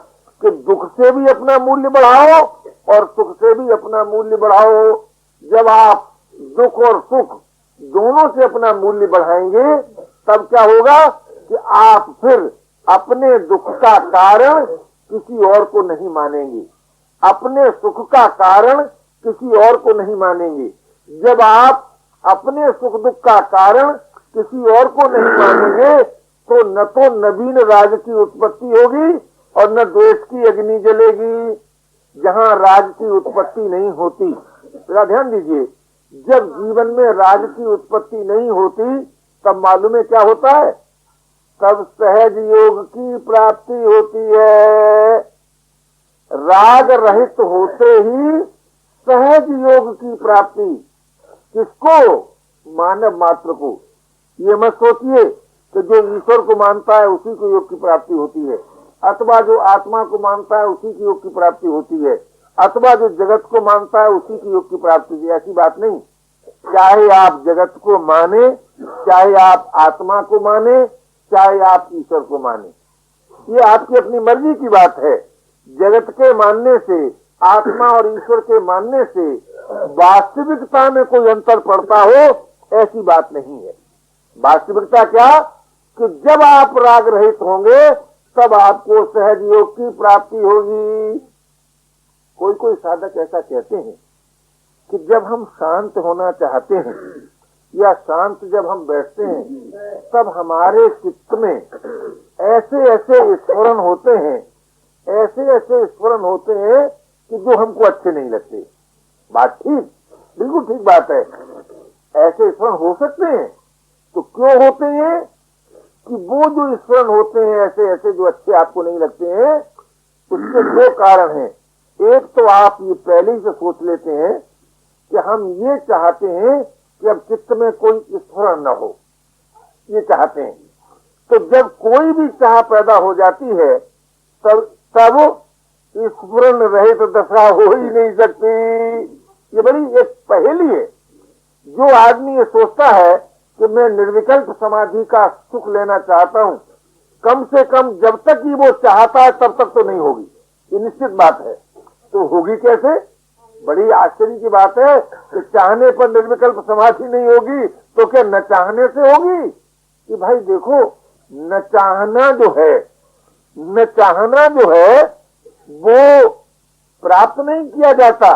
कि दुख से भी अपना मूल्य बढ़ाओ और सुख से भी अपना मूल्य बढ़ाओ। जब आप दुख और सुख दोनों से अपना मूल्य बढ़ाएंगे तब क्या होगा कि आप फिर अपने दुख का कारण किसी और को नहीं मानेंगे, अपने सुख का कारण किसी और को नहीं मानेंगे। जब आप अपने सुख दुख का कारण किसी और को नहीं मानेंगे तो न तो नवीन राज की उत्पत्ति होगी और न द्वेष की अग्नि जलेगी। जहां राज की उत्पत्ति नहीं होती, जरा ध्यान दीजिए, जब जीवन में राज की उत्पत्ति नहीं होती तब मालूम है क्या होता है? तब सहज योग की प्राप्ति होती है। राग रहित होते ही सहज योग की प्राप्ति। किसको? मानव मात्र को। ये मत सोचिए कि जो ईश्वर को मानता है उसी को योग की प्राप्ति होती है, अथवा जो आत्मा को मानता है उसी की योग की प्राप्ति होती है, अथवा जो जगत को मानता है उसी की योग की प्राप्ति होती है। ऐसी बात नहीं। चाहे आप जगत को माने, चाहे आप आत्मा को माने, चाहे आप ईश्वर को माने, ये आपकी अपनी मर्जी की बात है। जगत के मानने से, आत्मा और ईश्वर के मानने से वास्तविकता में कोई अंतर पड़ता हो, ऐसी बात नहीं है। वास्तविकता क्या कि जब आप राग रहित होंगे तब आपको सहज योग की प्राप्ति होगी। कोई कोई साधक ऐसा कहते हैं कि जब हम शांत होना चाहते हैं या शांत जब हम बैठते हैं तब हमारे चित्त में ऐसे ऐसे स्मरण होते हैं, ऐसे ऐसे स्मरण होते हैं कि जो हमको अच्छे नहीं लगते। बात ठीक, बिल्कुल ठीक बात है। ऐसे स्मरण हो सकते हैं। तो क्यों होते हैं कि वो जो स्मरण होते हैं ऐसे ऐसे जो अच्छे आपको नहीं लगते हैं, उसके दो कारण हैं। एक तो आप ये पहले ही से सोच लेते हैं कि हम ये चाहते हैं कि अब चित्त में कोई स्मरण न हो, ये चाहते हैं। तो जब कोई भी चाह पैदा हो जाती है तब स्मरण रहित दशा हो ही नहीं सकती। ये बड़ी एक पहेली है। जो आदमी ये सोचता है कि मैं निर्विकल्प समाधि का सुख लेना चाहता हूं, कम से कम जब तक ही वो चाहता है तब तक तो नहीं होगी, ये निश्चित बात है। तो होगी कैसे? बड़ी आश्चर्य की बात है कि चाहने पर निर्विकल्प समाधि नहीं होगी तो क्या न चाहने से होगी? कि भाई देखो, न चाहना जो है, न चाहना जो है वो प्राप्त नहीं किया जाता,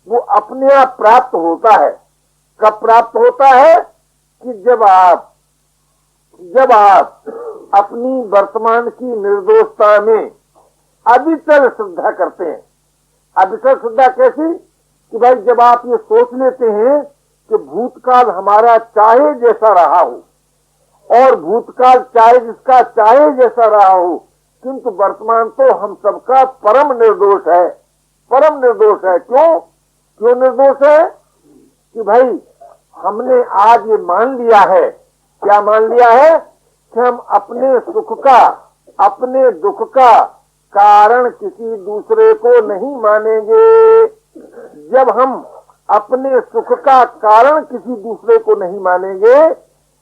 वो अपने आप प्राप्त होता है। कब प्राप्त होता है कि जब आप अपनी वर्तमान की निर्दोषता में अविचल श्रद्धा करते हैं। अविचल श्रद्धा कैसी कि भाई जब आप ये सोच लेते हैं कि भूतकाल हमारा चाहे जैसा रहा हो और भूतकाल चाहे जिसका चाहे जैसा रहा हो, किंतु वर्तमान तो हम सबका परम निर्दोष है, परम निर्दोष है। क्यों निर्दोष है कि भाई हमने आज ये मान लिया है, क्या मान लिया है कि हम अपने सुख का, अपने दुख का कारण किसी दूसरे को नहीं मानेंगे। जब हम अपने सुख का कारण किसी दूसरे को नहीं मानेंगे,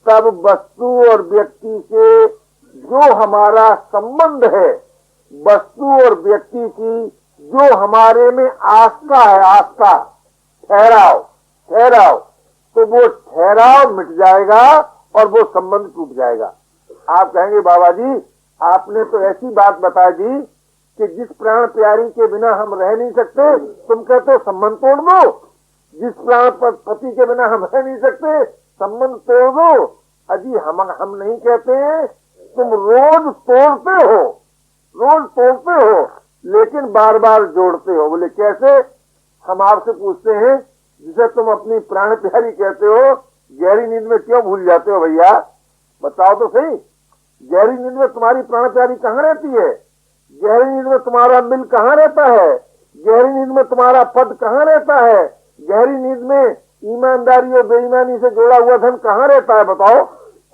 तब वस्तु और व्यक्ति से जो हमारा संबंध है, वस्तु और व्यक्ति की जो हमारे में आस्था है, आस्था, ठहराव, तो वो ठहराव मिट जाएगा और वो संबंध टूट जाएगा। आप कहेंगे बाबा जी आपने तो ऐसी बात बता दी कि जिस प्राण प्यारी के बिना हम रह नहीं सकते, तुम कहते हो संबंध तोड़ दो। जिस प्राण पति के बिना हम रह नहीं सकते, संबंध तोड़ दो। अजी हम नहीं कहते हैं, तुम रोज तोड़ते हो लेकिन बार बार जोड़ते हो। बोले कैसे? हम आपसे पूछते हैं, जिसे तुम अपनी प्राण प्यारी कहते हो, गहरी नींद में क्यों भूल जाते हो भैया? बताओ तो सही। गहरी नींद में तुम्हारी प्राण प्यारी कहाँ रहती है? गहरी नींद में तुम्हारा मिल कहाँ रहता है? गहरी नींद में तुम्हारा पद कहाँ रहता है? गहरी नींद में ईमानदारी और बेईमानी से जोड़ा हुआ धन कहाँ रहता है? बताओ।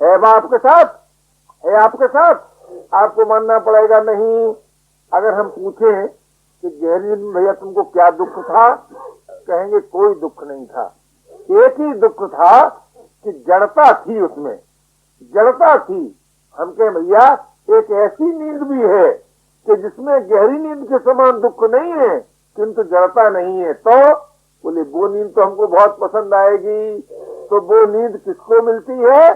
है आपके साथ? है आपके साथ? आपको मानना पड़ेगा नहीं। अगर हम पूछें कि गहरी नींद में भैया तुमको क्या दुख था, कहेंगे कोई दुख नहीं था, एक ही दुख था कि जड़ता थी, उसमें जड़ता थी। हम कहें भैया एक ऐसी नींद भी है कि जिसमें गहरी नींद के समान दुख नहीं है किंतु जड़ता नहीं है। तो बोले वो नींद तो हमको बहुत पसंद आएगी। तो वो नींद किसको मिलती है?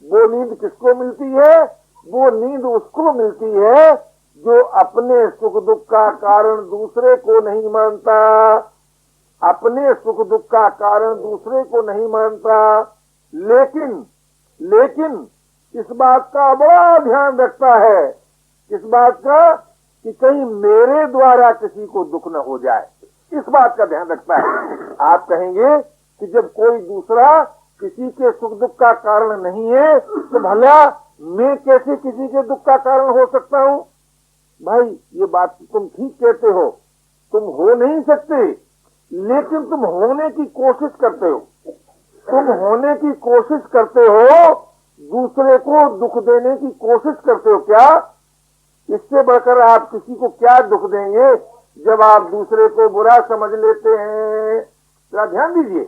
वो नींद किसको मिलती है? वो नींद उसको मिलती है जो अपने सुख दुख का कारण दूसरे को नहीं मानता, अपने सुख दुख का कारण दूसरे को नहीं मानता, लेकिन इस बात का बड़ा ध्यान रखता है, इस बात का कि कहीं मेरे द्वारा किसी को दुख न हो जाए, इस बात का ध्यान रखता है। आप कहेंगे कि जब कोई दूसरा किसी के सुख दुख का कारण नहीं है तो भला मैं कैसे किसी के दुख का कारण हो सकता हूँ? भाई ये बात तुम ठीक कहते हो, तुम हो नहीं सकते, लेकिन तुम होने की कोशिश करते हो। तुम होने की कोशिश करते हो, दूसरे को दुख देने की कोशिश करते हो। क्या इससे बढ़कर आप किसी को क्या दुख देंगे जब आप दूसरे को बुरा समझ लेते हैं? जरा ध्यान दीजिए,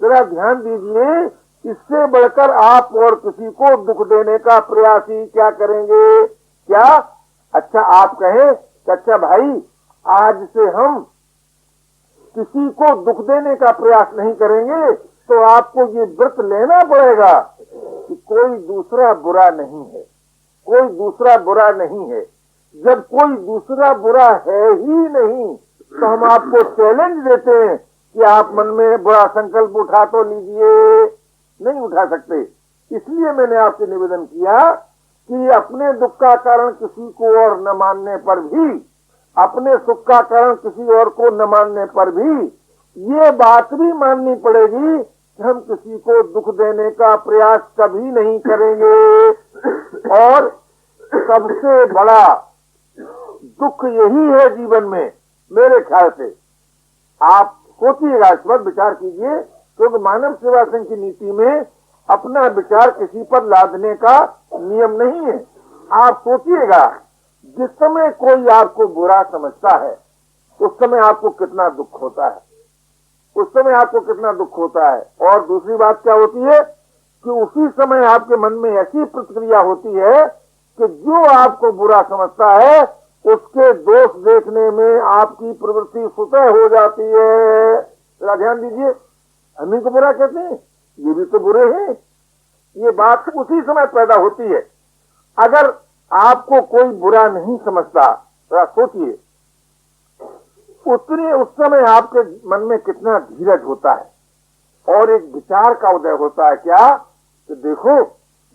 जरा ध्यान दीजिए। इससे बढ़कर आप और किसी को दुख देने का प्रयास ही क्या करेंगे? क्या? अच्छा आप कहें कि अच्छा भाई आज से हम किसी को दुख देने का प्रयास नहीं करेंगे, तो आपको ये व्रत लेना पड़ेगा कि कोई दूसरा बुरा नहीं है, कोई दूसरा बुरा नहीं है। जब कोई दूसरा बुरा है ही नहीं तो हम आपको चैलेंज देते हैं कि आप मन में बुरा संकल्प उठा तो लीजिए। नहीं उठा सकते। इसलिए मैंने आपसे निवेदन किया कि अपने दुख का कारण किसी को और न मानने पर भी, अपने सुख का कारण किसी और को न मानने पर भी ये बात भी माननी पड़ेगी कि हम किसी को दुख देने का प्रयास कभी नहीं करेंगे। और सबसे बड़ा दुख यही है जीवन में, मेरे ख्याल से। आप सोचिएगा, इस पर विचार कीजिए, क्योंकि मानव सेवा संघ की नीति में अपना विचार किसी पर लादने का नियम नहीं है। आप सोचिएगा, जिस समय कोई आपको बुरा समझता है उस समय आपको कितना दुख होता है, उस समय आपको कितना दुख होता है। और दूसरी बात क्या होती है कि उसी समय आपके मन में ऐसी प्रतिक्रिया होती है कि जो आपको बुरा समझता है उसके दोष देखने में आपकी प्रवृत्ति स्वतः हो जाती है। जरा ध्यान दीजिए, हम ही को बुरा कहते हैं, ये भी तो बुरे हैं। ये बात उसी समय पैदा होती है। अगर आपको कोई बुरा नहीं समझता, जरा सोचिए, उस समय आपके मन में कितना धीरज होता है, और एक विचार का उदय होता है क्या कि देखो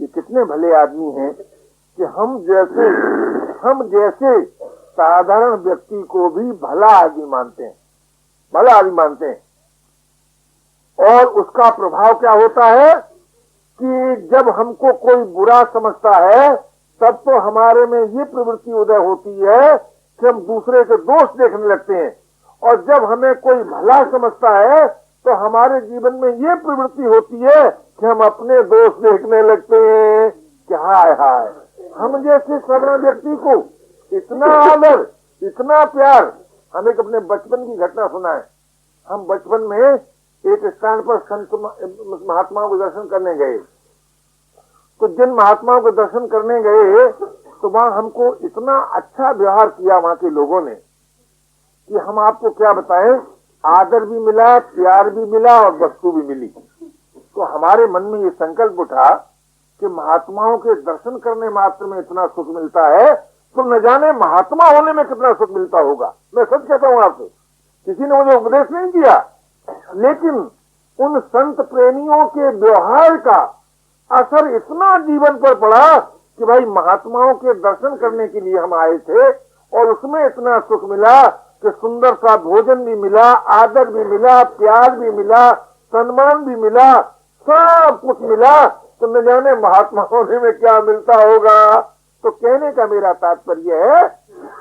ये कितने भले आदमी हैं कि हम जैसे साधारण व्यक्ति को भी भला आदमी मानते हैं, भला आदमी मानते हैं। और उसका प्रभाव क्या होता है कि जब हमको कोई बुरा समझता है तब तो हमारे में ये प्रवृत्ति उदय होती है कि हम दूसरे के दोष देखने लगते हैं, और जब हमें कोई भला समझता है तो हमारे जीवन में ये प्रवृत्ति होती है कि हम अपने दोष देखने लगते हैं कि हाय हाय, हम जैसे साधारण व्यक्ति को इतना आदर, इतना प्यार। हम एक अपने बचपन की घटना सुना है। हम बचपन में एक स्थान पर संत महात्माओं को दर्शन करने गए, तो जिन महात्माओं को दर्शन करने गए तो वहां हमको इतना अच्छा व्यवहार किया वहां के लोगों ने कि हम आपको क्या बताएं, आदर भी मिला, प्यार भी मिला और वस्तु भी मिली। तो हमारे मन में ये संकल्प उठा कि महात्माओं के दर्शन करने मात्र में इतना सुख मिलता है तो न जाने महात्मा होने में कितना सुख मिलता होगा। मैं सच कहता हूं आपसे, किसी ने मुझे उपदेश नहीं किया, लेकिन उन संत प्रेमियों के व्यवहार का असर इतना जीवन पर पड़ा कि भाई महात्माओं के दर्शन करने के लिए हम आए थे और उसमें इतना सुख मिला कि सुंदर सा भोजन भी मिला, आदर भी मिला, प्यार भी मिला, सम्मान भी मिला, सब कुछ मिला। तो न जाने महात्मा होने में क्या मिलता होगा। तो कहने का मेरा तात्पर्य है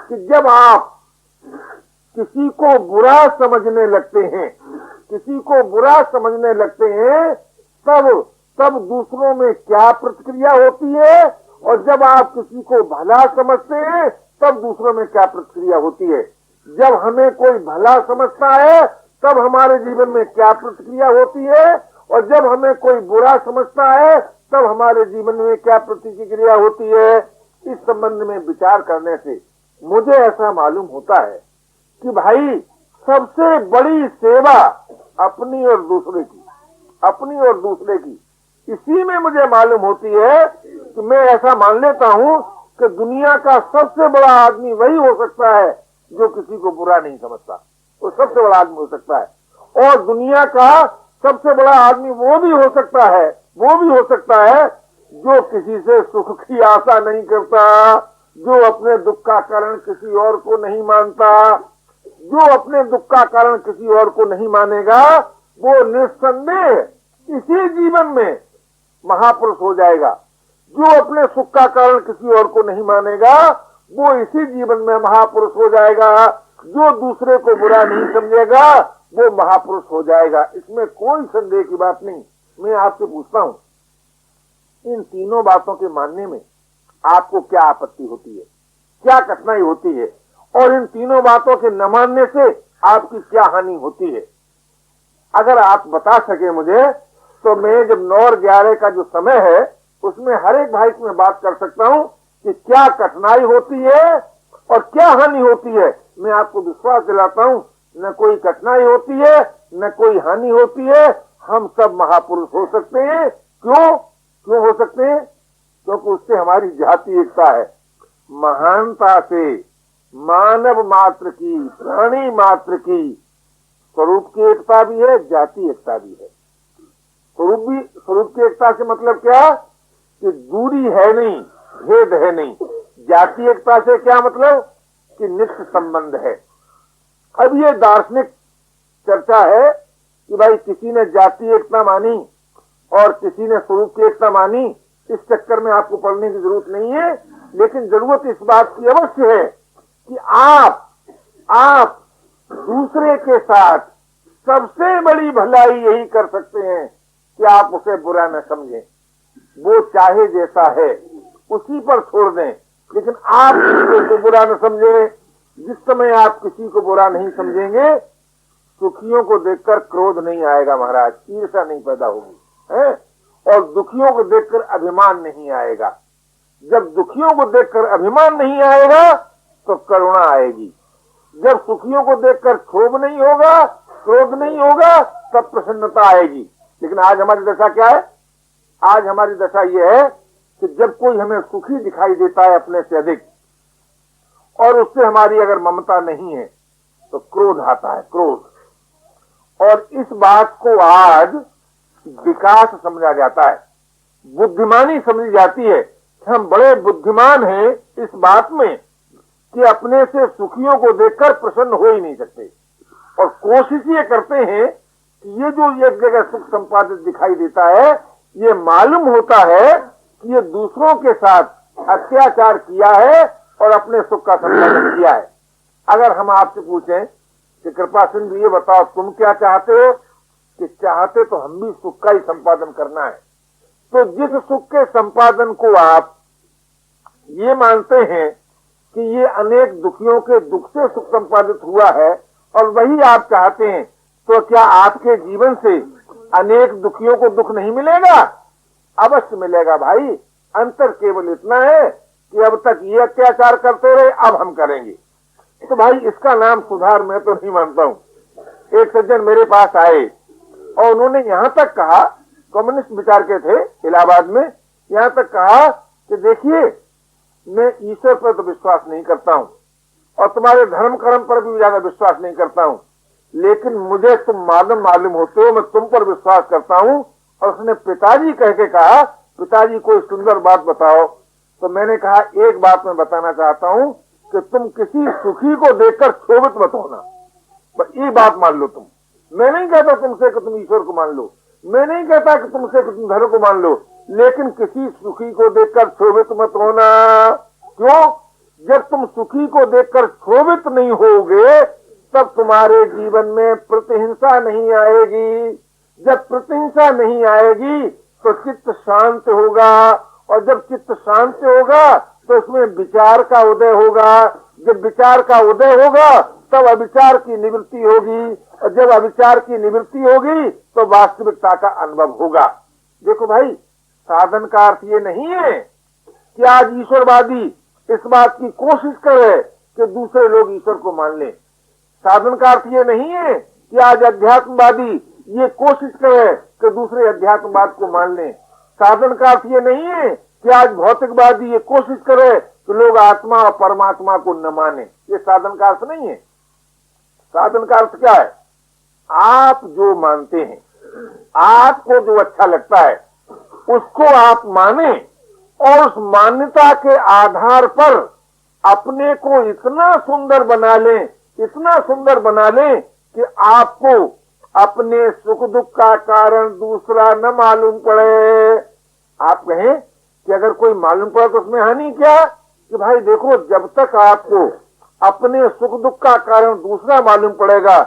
कि जब आप किसी को बुरा समझने लगते हैं, किसी को बुरा समझने लगते हैं, तब दूसरों में क्या प्रतिक्रिया होती है, और जब आप किसी को भला समझते हैं तब दूसरों में क्या प्रतिक्रिया होती है। जब हमें कोई भला समझता है तब हमारे जीवन में क्या प्रतिक्रिया होती है, और जब हमें कोई बुरा समझता है तब हमारे जीवन में क्या प्रतिक्रिया होती है। इस संबंध में विचार करने से मुझे ऐसा मालूम होता है कि भाई सबसे बड़ी सेवा अपनी और दूसरे की, अपनी और दूसरे की, इसी में मुझे मालूम होती है कि मैं ऐसा मान लेता हूं कि दुनिया का सबसे बड़ा आदमी वही हो सकता है जो किसी को बुरा नहीं समझता, वो सबसे बड़ा आदमी हो सकता है। और दुनिया का सबसे बड़ा आदमी वो भी हो सकता है जो किसी से सुख की आशा नहीं करता, जो अपने दुख का कारण किसी और को नहीं मानता। जो अपने दुख का कारण किसी और को नहीं मानेगा वो निस्संदेह इसी जीवन में महापुरुष हो जाएगा। जो अपने सुख का कारण किसी और को नहीं मानेगा वो इसी जीवन में महापुरुष हो जाएगा। जो दूसरे को बुरा नहीं समझेगा वो महापुरुष हो जाएगा, इसमें कोई संदेह की बात नहीं। मैं आपसे पूछता हूं, इन तीनों बातों के मानने में आपको क्या आपत्ति होती है, क्या कठिनाई होती है, और इन तीनों बातों के न मानने से आपकी क्या हानि होती है? अगर आप बता सके मुझे तो मैं जब 9 और 11 का जो समय है उसमें हर एक भाई में बात कर सकता हूं कि क्या कठिनाई होती है और क्या हानि होती है। मैं आपको विश्वास दिलाता हूं, न कोई कठिनाई होती है न कोई हानि होती है। हम सब महापुरुष हो सकते हैं। क्यों हो सकते हैं? क्योंकि उससे हमारी जाति एकता है। महानता से मानव मात्र की, प्राणी मात्र की स्वरूप की एकता भी है, जाति एकता भी है। स्वरूप की एकता से मतलब क्या कि दूरी है नहीं, भेद है नहीं। जाति एकता से क्या मतलब कि नित्य संबंध है। अब ये दार्शनिक चर्चा है कि भाई किसी ने जाति एकता मानी और किसी ने स्वरूप की एकता मानी, इस चक्कर में आपको पढ़ने की जरूरत नहीं है। लेकिन जरूरत इस बात की अवश्य है कि आप दूसरे के साथ सबसे बड़ी भलाई यही कर सकते हैं कि आप उसे बुरा न समझें। वो चाहे जैसा है उसी पर छोड़ दें, लेकिन आप किसी को बुरा न समझें। जिस समय आप किसी को बुरा नहीं समझेंगे, सुखियों को देखकर क्रोध नहीं आएगा महाराज, ईर्ष्या नहीं पैदा होगी है, और दुखियों को देखकर अभिमान नहीं आएगा। जब दुखियों को देखकर अभिमान नहीं आएगा तो करुणा आएगी। जब सुखियों को देखकर क्षोभ नहीं होगा, क्रोध नहीं होगा, तब प्रसन्नता आएगी। लेकिन आज हमारी दशा क्या है? आज हमारी दशा यह है कि जब कोई हमें सुखी दिखाई देता है अपने से अधिक, और उससे हमारी अगर ममता नहीं है तो क्रोध आता है, क्रोध। और इस बात को आज विकास समझा जाता है, बुद्धिमानी समझी जाती है कि हम बड़े बुद्धिमान हैं इस बात में कि अपने से सुखियों को देखकर प्रसन्न हो ही नहीं सकते, और कोशिश ये करते हैं कि ये जो एक जगह सुख संपादित दिखाई देता है, ये मालूम होता है कि ये दूसरों के साथ अत्याचार किया है और अपने सुख का संपादन किया है। अगर हम आपसे पूछें कि कृपा सिंधु ये बताओ तुम क्या चाहते हो, कि चाहते तो हम भी सुख का ही संपादन करना है। तो जिस सुख के संपादन को आप ये मानते हैं कि ये अनेक दुखियों के दुख से सुख संपादित हुआ है और वही आप चाहते हैं, तो क्या आपके जीवन से अनेक दुखियों को दुख नहीं मिलेगा? अवश्य मिलेगा भाई। अंतर केवल इतना है कि अब तक ये अत्याचार करते रहे, अब हम करेंगे। तो भाई इसका नाम सुधार मैं तो नहीं मानता हूं। एक सज्जन मेरे पास आए और उन्होंने यहां तक कहा, कम्युनिस्ट विचार के थे इलाहाबाद में, यहां तक कहा कि देखिए मैं ईश्वर पर तो विश्वास नहीं करता हूं और तुम्हारे धर्म कर्म पर भी ज्यादा विश्वास नहीं करता हूं, लेकिन मुझे तुम मालूम होते हो, मैं तुम पर विश्वास करता हूं। और उसने पिताजी कह के कहा, पिताजी कोई सुंदर बात बताओ। तो मैंने कहा एक बात मैं बताना चाहता हूं कि तुम किसी सुखी को देखकर क्षोभित मत होना, बस ये बात मान लो तुम। मैं नहीं कहता तुमसे कि तुम ईश्वर को मान लो, मैं नहीं कहता कि तुमसे कि तुम धर्म को मान लो, लेकिन किसी सुखी को देखकर क्षोभित मत होना। क्यों? जब तुम सुखी को देखकर क्षोभित नहीं होगे तब तुम्हारे जीवन में प्रतिहिंसा नहीं आएगी। जब प्रतिहिंसा नहीं आएगी तो चित्त शांत होगा, और जब चित्त शांत होगा तो उसमें विचार का उदय होगा। जब विचार का उदय होगा तब अविचार की निवृत्ति होगी, और जब अविचार की निवृत्ति होगी तो वास्तविकता का अनुभव होगा। देखो भाई, साधन का अर्थ ये नहीं है कि आज ईश्वरवादी इस बात की कोशिश करे कि दूसरे लोग ईश्वर को मान लें। साधन का अर्थ ये नहीं है कि आज अध्यात्मवादी ये कोशिश करे कि दूसरे अध्यात्मवाद को मान लें। साधन का अर्थ ये नहीं है कि आज भौतिकवादी ये कोशिश करे कि लोग आत्मा और परमात्मा को न माने। ये साधन का अर्थ नहीं है। साधन का अर्थ क्या है? आप जो मानते हैं, आपको जो अच्छा लगता है उसको आप माने, और उस मान्यता के आधार पर अपने को इतना सुंदर बना लें, इतना सुंदर बना लें कि आपको अपने सुख दुख का कारण दूसरा न मालूम पड़े। आप कहें कि अगर कोई मालूम पड़ा तो उसमें हानि क्या? कि भाई देखो, जब तक आपको अपने सुख दुख का कारण दूसरा मालूम पड़ेगा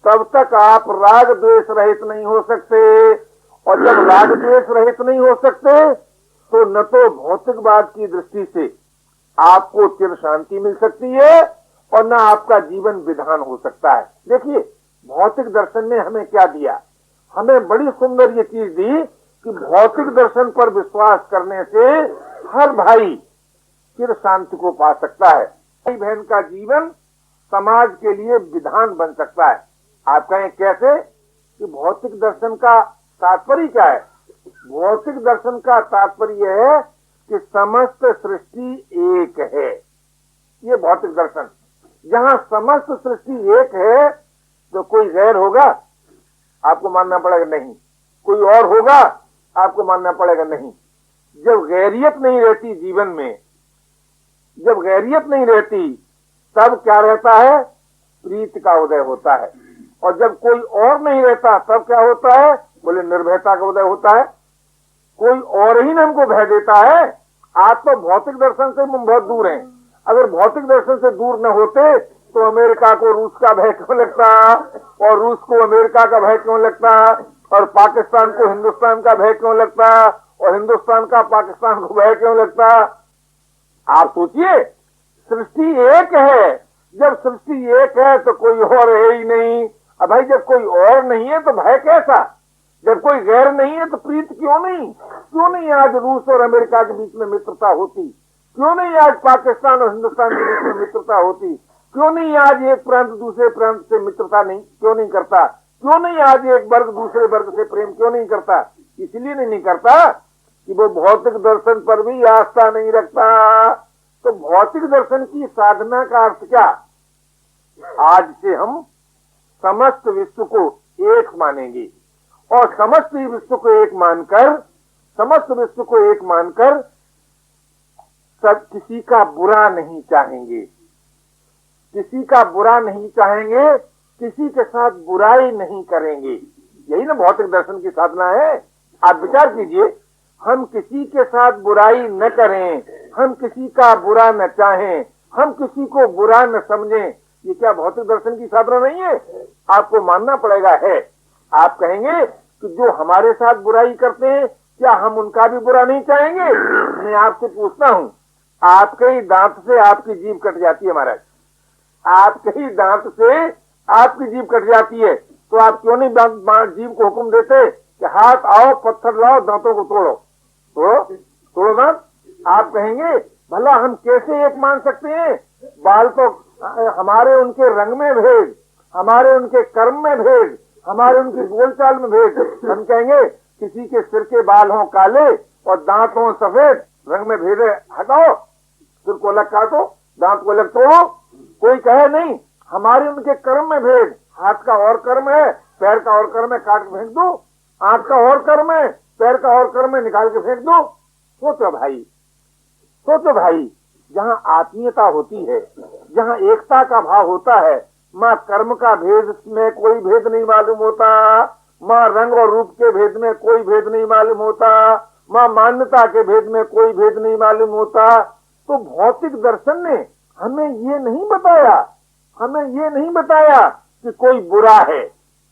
तब तक आप राग द्वेष रहित नहीं हो सकते, और जब राग द्वेष रहित नहीं हो सकते तो न तो भौतिकवाद की दृष्टि से आपको चिर शांति मिल सकती है और न आपका जीवन विधान हो सकता है। देखिए, भौतिक दर्शन ने हमें क्या दिया? हमें बड़ी सुंदर ये चीज दी कि भौतिक दर्शन पर विश्वास करने से हर भाई चिर शांति को पा सकता है। भाई बहन का जीवन समाज के लिए विधान बन सकता है। आप कहें कैसे? कि भौतिक दर्शन का तात्पर्य क्या है? भौतिक दर्शन का तात्पर्य है कि समस्त सृष्टि एक है। ये भौतिक दर्शन। जहां समस्त सृष्टि एक है तो कोई गैर होगा, आपको मानना पड़ेगा नहीं। कोई और होगा, आपको मानना पड़ेगा नहीं। जब गैरियत नहीं रहती जीवन में, जब गैरियत नहीं रहती तब क्या रहता है? प्रीति का उदय होता है। और जब कोई और नहीं रहता तब क्या होता है? बोले निर्भयता का उदय होता है। कोई और ही न हमको भय देता है। आज तो भौतिक दर्शन से हम बहुत दूर हैं। अगर भौतिक दर्शन से दूर न होते तो अमेरिका को रूस का भय क्यों लगता, और रूस को अमेरिका का भय क्यों लगता, और पाकिस्तान को हिंदुस्तान का भय क्यों लगता, और हिंदुस्तान का पाकिस्तान को भय क्यों लगता? आप सोचिए, सृष्टि एक है। जब सृष्टि एक है तो कोई और है ही नहीं। अब भाई जब कोई और नहीं है तो भय कैसा? जब कोई गैर नहीं है तो प्रीत क्यों नहीं? क्यों नहीं आज रूस और अमेरिका के बीच में मित्रता होती? क्यों नहीं आज पाकिस्तान और हिंदुस्तान के बीच में मित्रता होती? क्यों नहीं आज एक प्रांत दूसरे प्रांत से मित्रता नहीं क्यों नहीं करता? क्यों नहीं आज एक वर्ग दूसरे वर्ग से प्रेम क्यों नहीं करता? इसलिए नहीं करता कि वो भौतिक दर्शन पर भी आस्था नहीं रखता। तो भौतिक दर्शन की साधना का अर्थ क्या? आज से हम समस्त विश्व को एक मानेंगे और समस्त विश्व को एक मानकर, समस्त विश्व को एक मानकर सब किसी का बुरा नहीं चाहेंगे, किसी का बुरा नहीं चाहेंगे, किसी के साथ बुराई नहीं करेंगे। यही ना भौतिक दर्शन की साधना है। आप विचार कीजिए, हम किसी के साथ बुराई न करें, हम किसी का बुरा न चाहें, हम किसी को बुरा न समझें, ये क्या भौतिक दर्शन की साधना नहीं है? आपको मानना पड़ेगा है। आप कहेंगे कि जो हमारे साथ बुराई करते हैं क्या हम उनका भी बुरा नहीं चाहेंगे? मैं आपसे पूछता हूं, आपके ही दांत से आपकी जीभ कट जाती है महाराज, आपके ही दांत से आपकी जीभ कट जाती है, तो आप क्यों नहीं जीभ को हुक्म देते कि हाथ आओ, पत्थर लाओ, दांतों को तोड़ो, तोड़ो तोड़ो दांत? आप कहेंगे भला हम कैसे एक मान सकते हैं? बाल तो हमारे उनके रंग में भेद, हमारे उनके कर्म में भेद, हमारे उनकी बोलचाल में भेद। हम कहेंगे किसी के सिर के बाल हों काले और दांत हों सफेद, रंग में भेद है, हटाओ, सिर को अलग काटो, दांत को अलग तोड़ो। कोई कहे नहीं, हमारे उनके कर्म में भेद, हाथ का और कर्म है, पैर का और कर्म है, काट के फेंक दो, आंख का और कर्म है, पैर का और कर्म है, निकाल के फेंक दो। सोचो भाई, सोचो भाई, जहाँ आत्मीयता होती है, जहाँ एकता का भाव होता है, माँ कर्म का भेद में कोई भेद नहीं मालूम होता, माँ रंग और रूप के भेद में कोई भेद नहीं मालूम होता, माँ मान्यता के भेद में कोई भेद नहीं मालूम होता। तो भौतिक दर्शन ने हमें ये नहीं बताया, हमें ये नहीं बताया कि कोई बुरा है,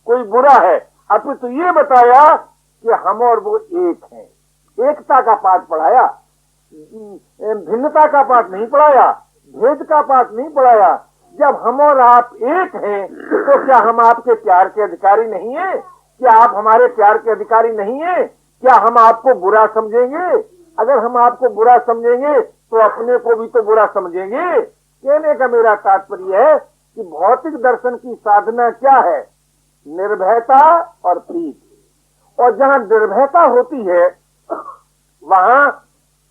कोई बुरा है, अपितु ये बताया कि हम और वो एक हैं। एकता का पाठ पढ़ाया, भिन्नता का पाठ नहीं पढ़ाया, भेद का पाठ नहीं पढ़ाया। जब हम और आप एक हैं तो क्या हम आपके प्यार के अधिकारी नहीं हैं? क्या आप हमारे प्यार के अधिकारी नहीं हैं? क्या हम आपको बुरा समझेंगे? अगर हम आपको बुरा समझेंगे तो अपने को भी तो बुरा समझेंगे। कहने का मेरा तात्पर्य है कि भौतिक दर्शन की साधना क्या है? निर्भयता और प्रीति। और जहां निर्भयता होती है वहां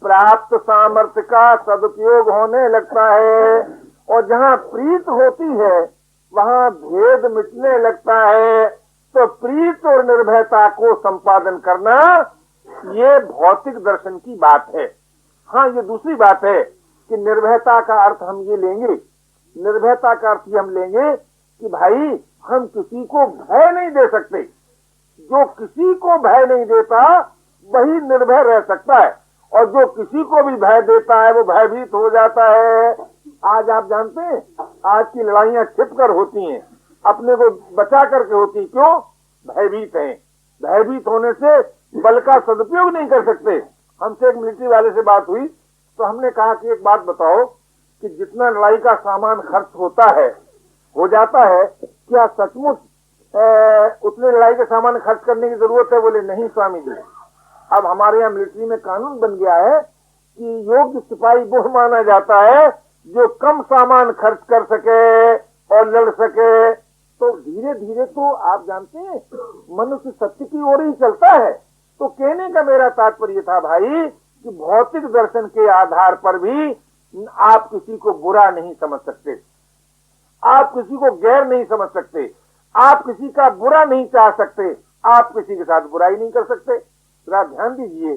प्राप्त सामर्थ्य का सदुपयोग होने लगता है, और जहां प्रीत होती है वहां भेद मिटने लगता है। तो प्रीत और निर्भयता को संपादन करना ये भौतिक दर्शन की बात है। हाँ, ये दूसरी बात है कि निर्भयता का अर्थ हम ये लेंगे, निर्भयता का अर्थ ये हम लेंगे कि भाई हम किसी को भय नहीं दे सकते। जो किसी को भय नहीं देता वही निर्भय रह सकता है, और जो किसी को भी भय देता है वो भयभीत हो जाता है। आज आप जानते हैं, आज की लड़ाइयां छिपकर होती हैं, अपने को बचा करके होती। क्यों? भयभीत हैं। भयभीत होने से बल का सदुपयोग नहीं कर सकते। हमसे एक मिलिट्री वाले से बात हुई तो हमने कहा कि एक बात बताओ कि जितना लड़ाई का सामान खर्च होता है, हो जाता है, क्या सचमुच उतने लड़ाई के सामान खर्च करने की जरूरत है? बोले नहीं स्वामी जी। अब हमारे यहाँ मिलिट्री में कानून बन गया है कि योग्य सिपाही वो माना जाता है जो कम सामान खर्च कर सके और लड़ सके। तो धीरे धीरे तो आप जानते हैं मनुष्य सत्य की ओर ही चलता है। तो कहने का मेरा तात्पर्य था भाई कि भौतिक दर्शन के आधार पर भी आप किसी को बुरा नहीं समझ सकते, आप किसी को गैर नहीं समझ सकते, आप किसी का बुरा नहीं चाह सकते, आप किसी के साथ बुराई नहीं कर सकते। जरा ध्यान दीजिए,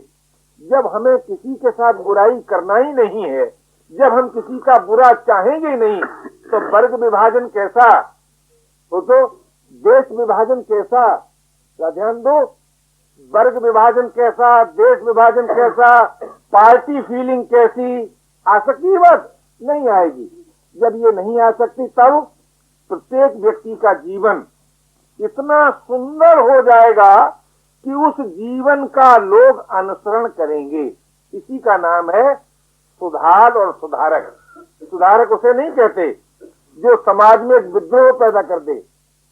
जब हमें किसी के साथ बुराई करना ही नहीं है, जब हम किसी का बुरा चाहेंगे नहीं, तो वर्ग विभाजन कैसा, तो देश विभाजन कैसा, ध्यान दो, वर्ग विभाजन कैसा, देश विभाजन कैसा, पार्टी फीलिंग कैसी आ सकती है? बात नहीं आएगी। जब ये नहीं आ सकती तब प्रत्येक व्यक्ति का जीवन इतना सुंदर हो जाएगा कि उस जीवन का लोग अनुसरण करेंगे। इसी का नाम है सुधार और सुधारक। सुधारक उसे नहीं कहते जो समाज में विद्रोह पैदा कर दे,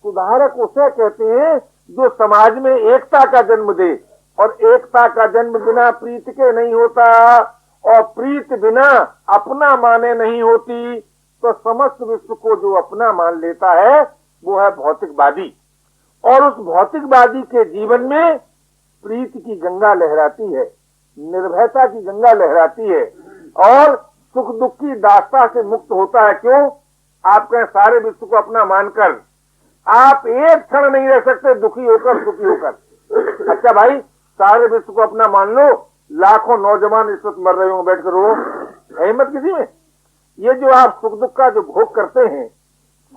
सुधारक उसे कहते हैं जो समाज में एकता का जन्म दे, और एकता का जन्म बिना प्रीति के नहीं होता, और प्रीत बिना अपना माने नहीं होती। तो समस्त विश्व को जो अपना मान लेता है वो है भौतिकवादी, और उस भौतिकवादी के जीवन में प्रीति की गंगा लहराती है, निर्भयता की गंगा लहराती है, और सुख दुख की दास्ता से मुक्त होता है। क्यों? आपके सारे विश्व को अपना मानकर आप एक क्षण नहीं रह सकते दुखी होकर सुखी होकर। अच्छा भाई, सारे विश्व को अपना मान लो, लाखों नौजवान इस वक्त मर रहे हो बैठकर रो, है हिम्मत किसी में? ये जो आप सुख दुख का जो भोग करते हैं,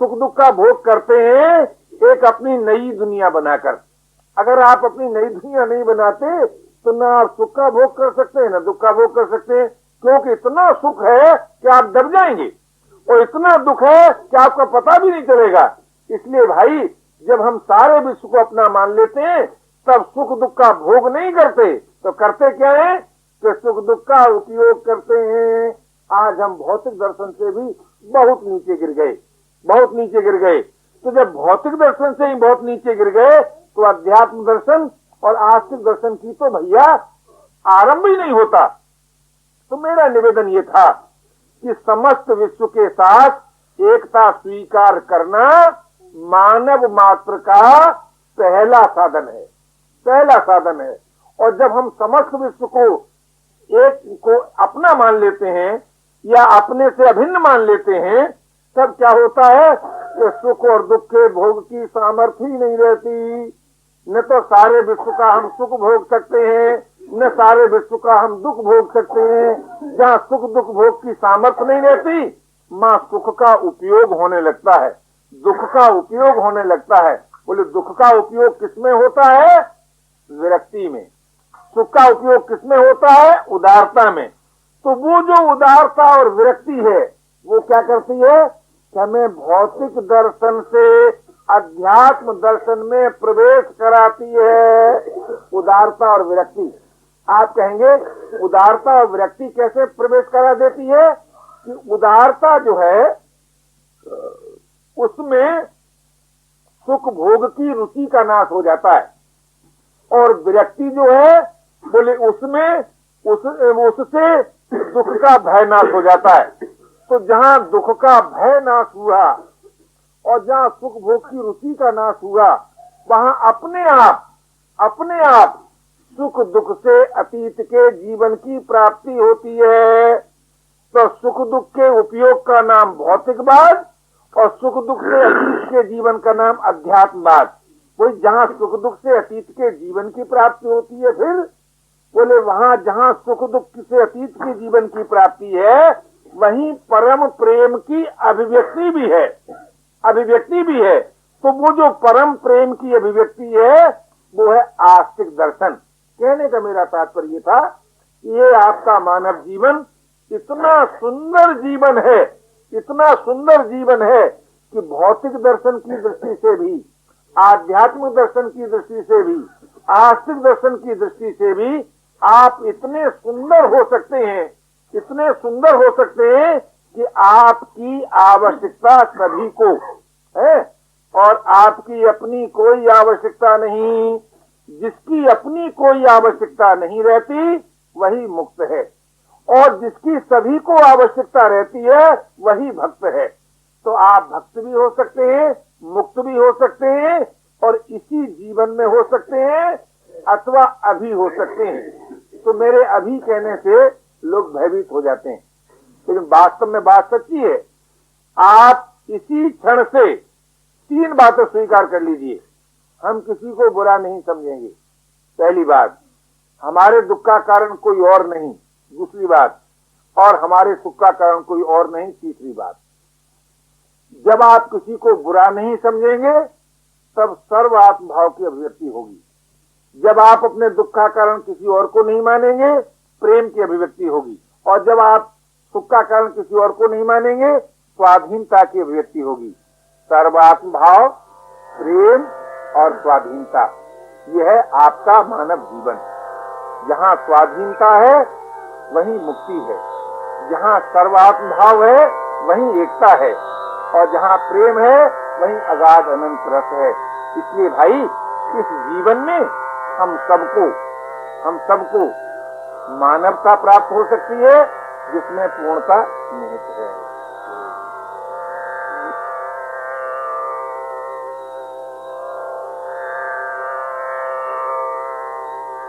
सुख दुख का भोग करते हैं एक अपनी नई दुनिया बनाकर। अगर आप अपनी नई दुनिया नहीं बनाते तो ना आप सुख का भोग कर सकते हैं ना दुख का भोग कर सकते हैं, क्योंकि इतना सुख है कि आप दब जाएंगे और इतना दुख है कि आपको पता भी नहीं चलेगा। इसलिए भाई, जब हम सारे विश्व को अपना मान लेते हैं तब सुख दुख का भोग नहीं करते, तो करते क्या है कि सुख दुख का उपयोग करते हैं। आज हम भौतिक दर्शन से भी बहुत नीचे गिर गए, बहुत नीचे गिर गए। तो जब भौतिक दर्शन से ही बहुत नीचे गिर गए तो अध्यात्म दर्शन और आस्तिक दर्शन की तो भैया आरंभ ही नहीं होता। तो मेरा निवेदन ये था कि समस्त विश्व के साथ एकता स्वीकार करना मानव मात्र का पहला साधन है, पहला साधन है। और जब हम समस्त विश्व को एक को अपना मान लेते हैं या अपने से अभिन्न मान लेते हैं, तब क्या होता है कि सुख और दुख के भोग की सामर्थ्य ही नहीं रहती। न तो सारे विश्व का हम सुख भोग सकते हैं, न सारे विश्व का हम दुख भोग सकते हैं। जहाँ सुख दुख भोग की सामर्थ्य नहीं रहती, माँ सुख का उपयोग होने लगता है, दुख का उपयोग होने लगता है। बोले दुख का उपयोग किसमें होता है? विरक्ति में। सुख का उपयोग किसमें होता है? उदारता में। तो वो जो उदारता और विरक्ति है वो क्या करती है कि हमें भौतिक दर्शन से अध्यात्म दर्शन में प्रवेश कराती है। उदारता और विरक्ति, आप कहेंगे उदारता और विरक्ति कैसे प्रवेश करा देती है? कि उदारता जो है उसमें सुख भोग की रुचि का नाश हो जाता है, और विरक्ति जो है बोले उसमें उससे दुख का भय नाश हो जाता है। तो जहां दुख का भय नाश हुआ और जहां सुख भोग की रुचि का नाश हुआ, वहां अपने आप सुख दुख से अतीत के जीवन की प्राप्ति होती है। तो सुख दुख के उपयोग का नाम भौतिकवाद और सुख दुख से अतीत के जीवन का नाम अध्यात्मवाद। वही जहां सुख दुख से अतीत के जीवन की प्राप्ति होती है, फिर बोले वहां जहां सुख दुख से अतीत के जीवन की प्राप्ति है वहीं परम प्रेम की अभिव्यक्ति भी है, अभिव्यक्ति भी है। तो वो जो परम प्रेम की अभिव्यक्ति है वो है आस्तिक दर्शन। कहने का मेरा तात्पर्य था कि ये आपका मानव जीवन इतना सुंदर जीवन है, इतना सुंदर जीवन है कि भौतिक दर्शन की दृष्टि से भी, आध्यात्मिक दर्शन की दृष्टि से भी, आस्तिक दर्शन की दृष्टि से भी आप इतने सुंदर हो सकते हैं, इतने सुंदर हो सकते हैं कि आपकी आवश्यकता सभी को है और आपकी अपनी कोई आवश्यकता नहीं। जिसकी अपनी कोई आवश्यकता नहीं रहती वही मुक्त है, और जिसकी सभी को आवश्यकता रहती है वही भक्त है। तो आप भक्त भी हो सकते हैं, मुक्त भी हो सकते हैं, और इसी जीवन में हो सकते हैं अथवा अभी हो सकते हैं। तो मेरे अभी कहने से लोग भयभीत हो जाते हैं, लेकिन वास्तव में बात सच्ची है। आप इसी क्षण से 3 बातें स्वीकार कर लीजिए। हम किसी को बुरा नहीं समझेंगे, पहली बात। हमारे दुख का कारण कोई और नहीं, दूसरी बात। और हमारे सुख का कारण कोई और नहीं, तीसरी बात। जब आप किसी को बुरा नहीं समझेंगे तब सर्वात्म भाव की अभिव्यक्ति होगी। जब आप अपने दुख का कारण किसी और को नहीं मानेंगे, प्रेम की अभिव्यक्ति होगी। और जब आप सुख का कारण किसी और को नहीं मानेंगे, स्वाधीनता की अभिव्यक्ति होगी। सर्वात्म भाव, प्रेम और स्वाधीनता, यह है आपका मानव जीवन। जहां स्वाधीनता है वहीं मुक्ति है, जहां सर्वात्म भाव है वहीं एकता है, और जहां प्रेम है वहीं अगाध अनंत रस है। इसलिए भाई, इस जीवन में हम सबको मानवता प्राप्त हो सकती है जिसमें पूर्णता निहित है।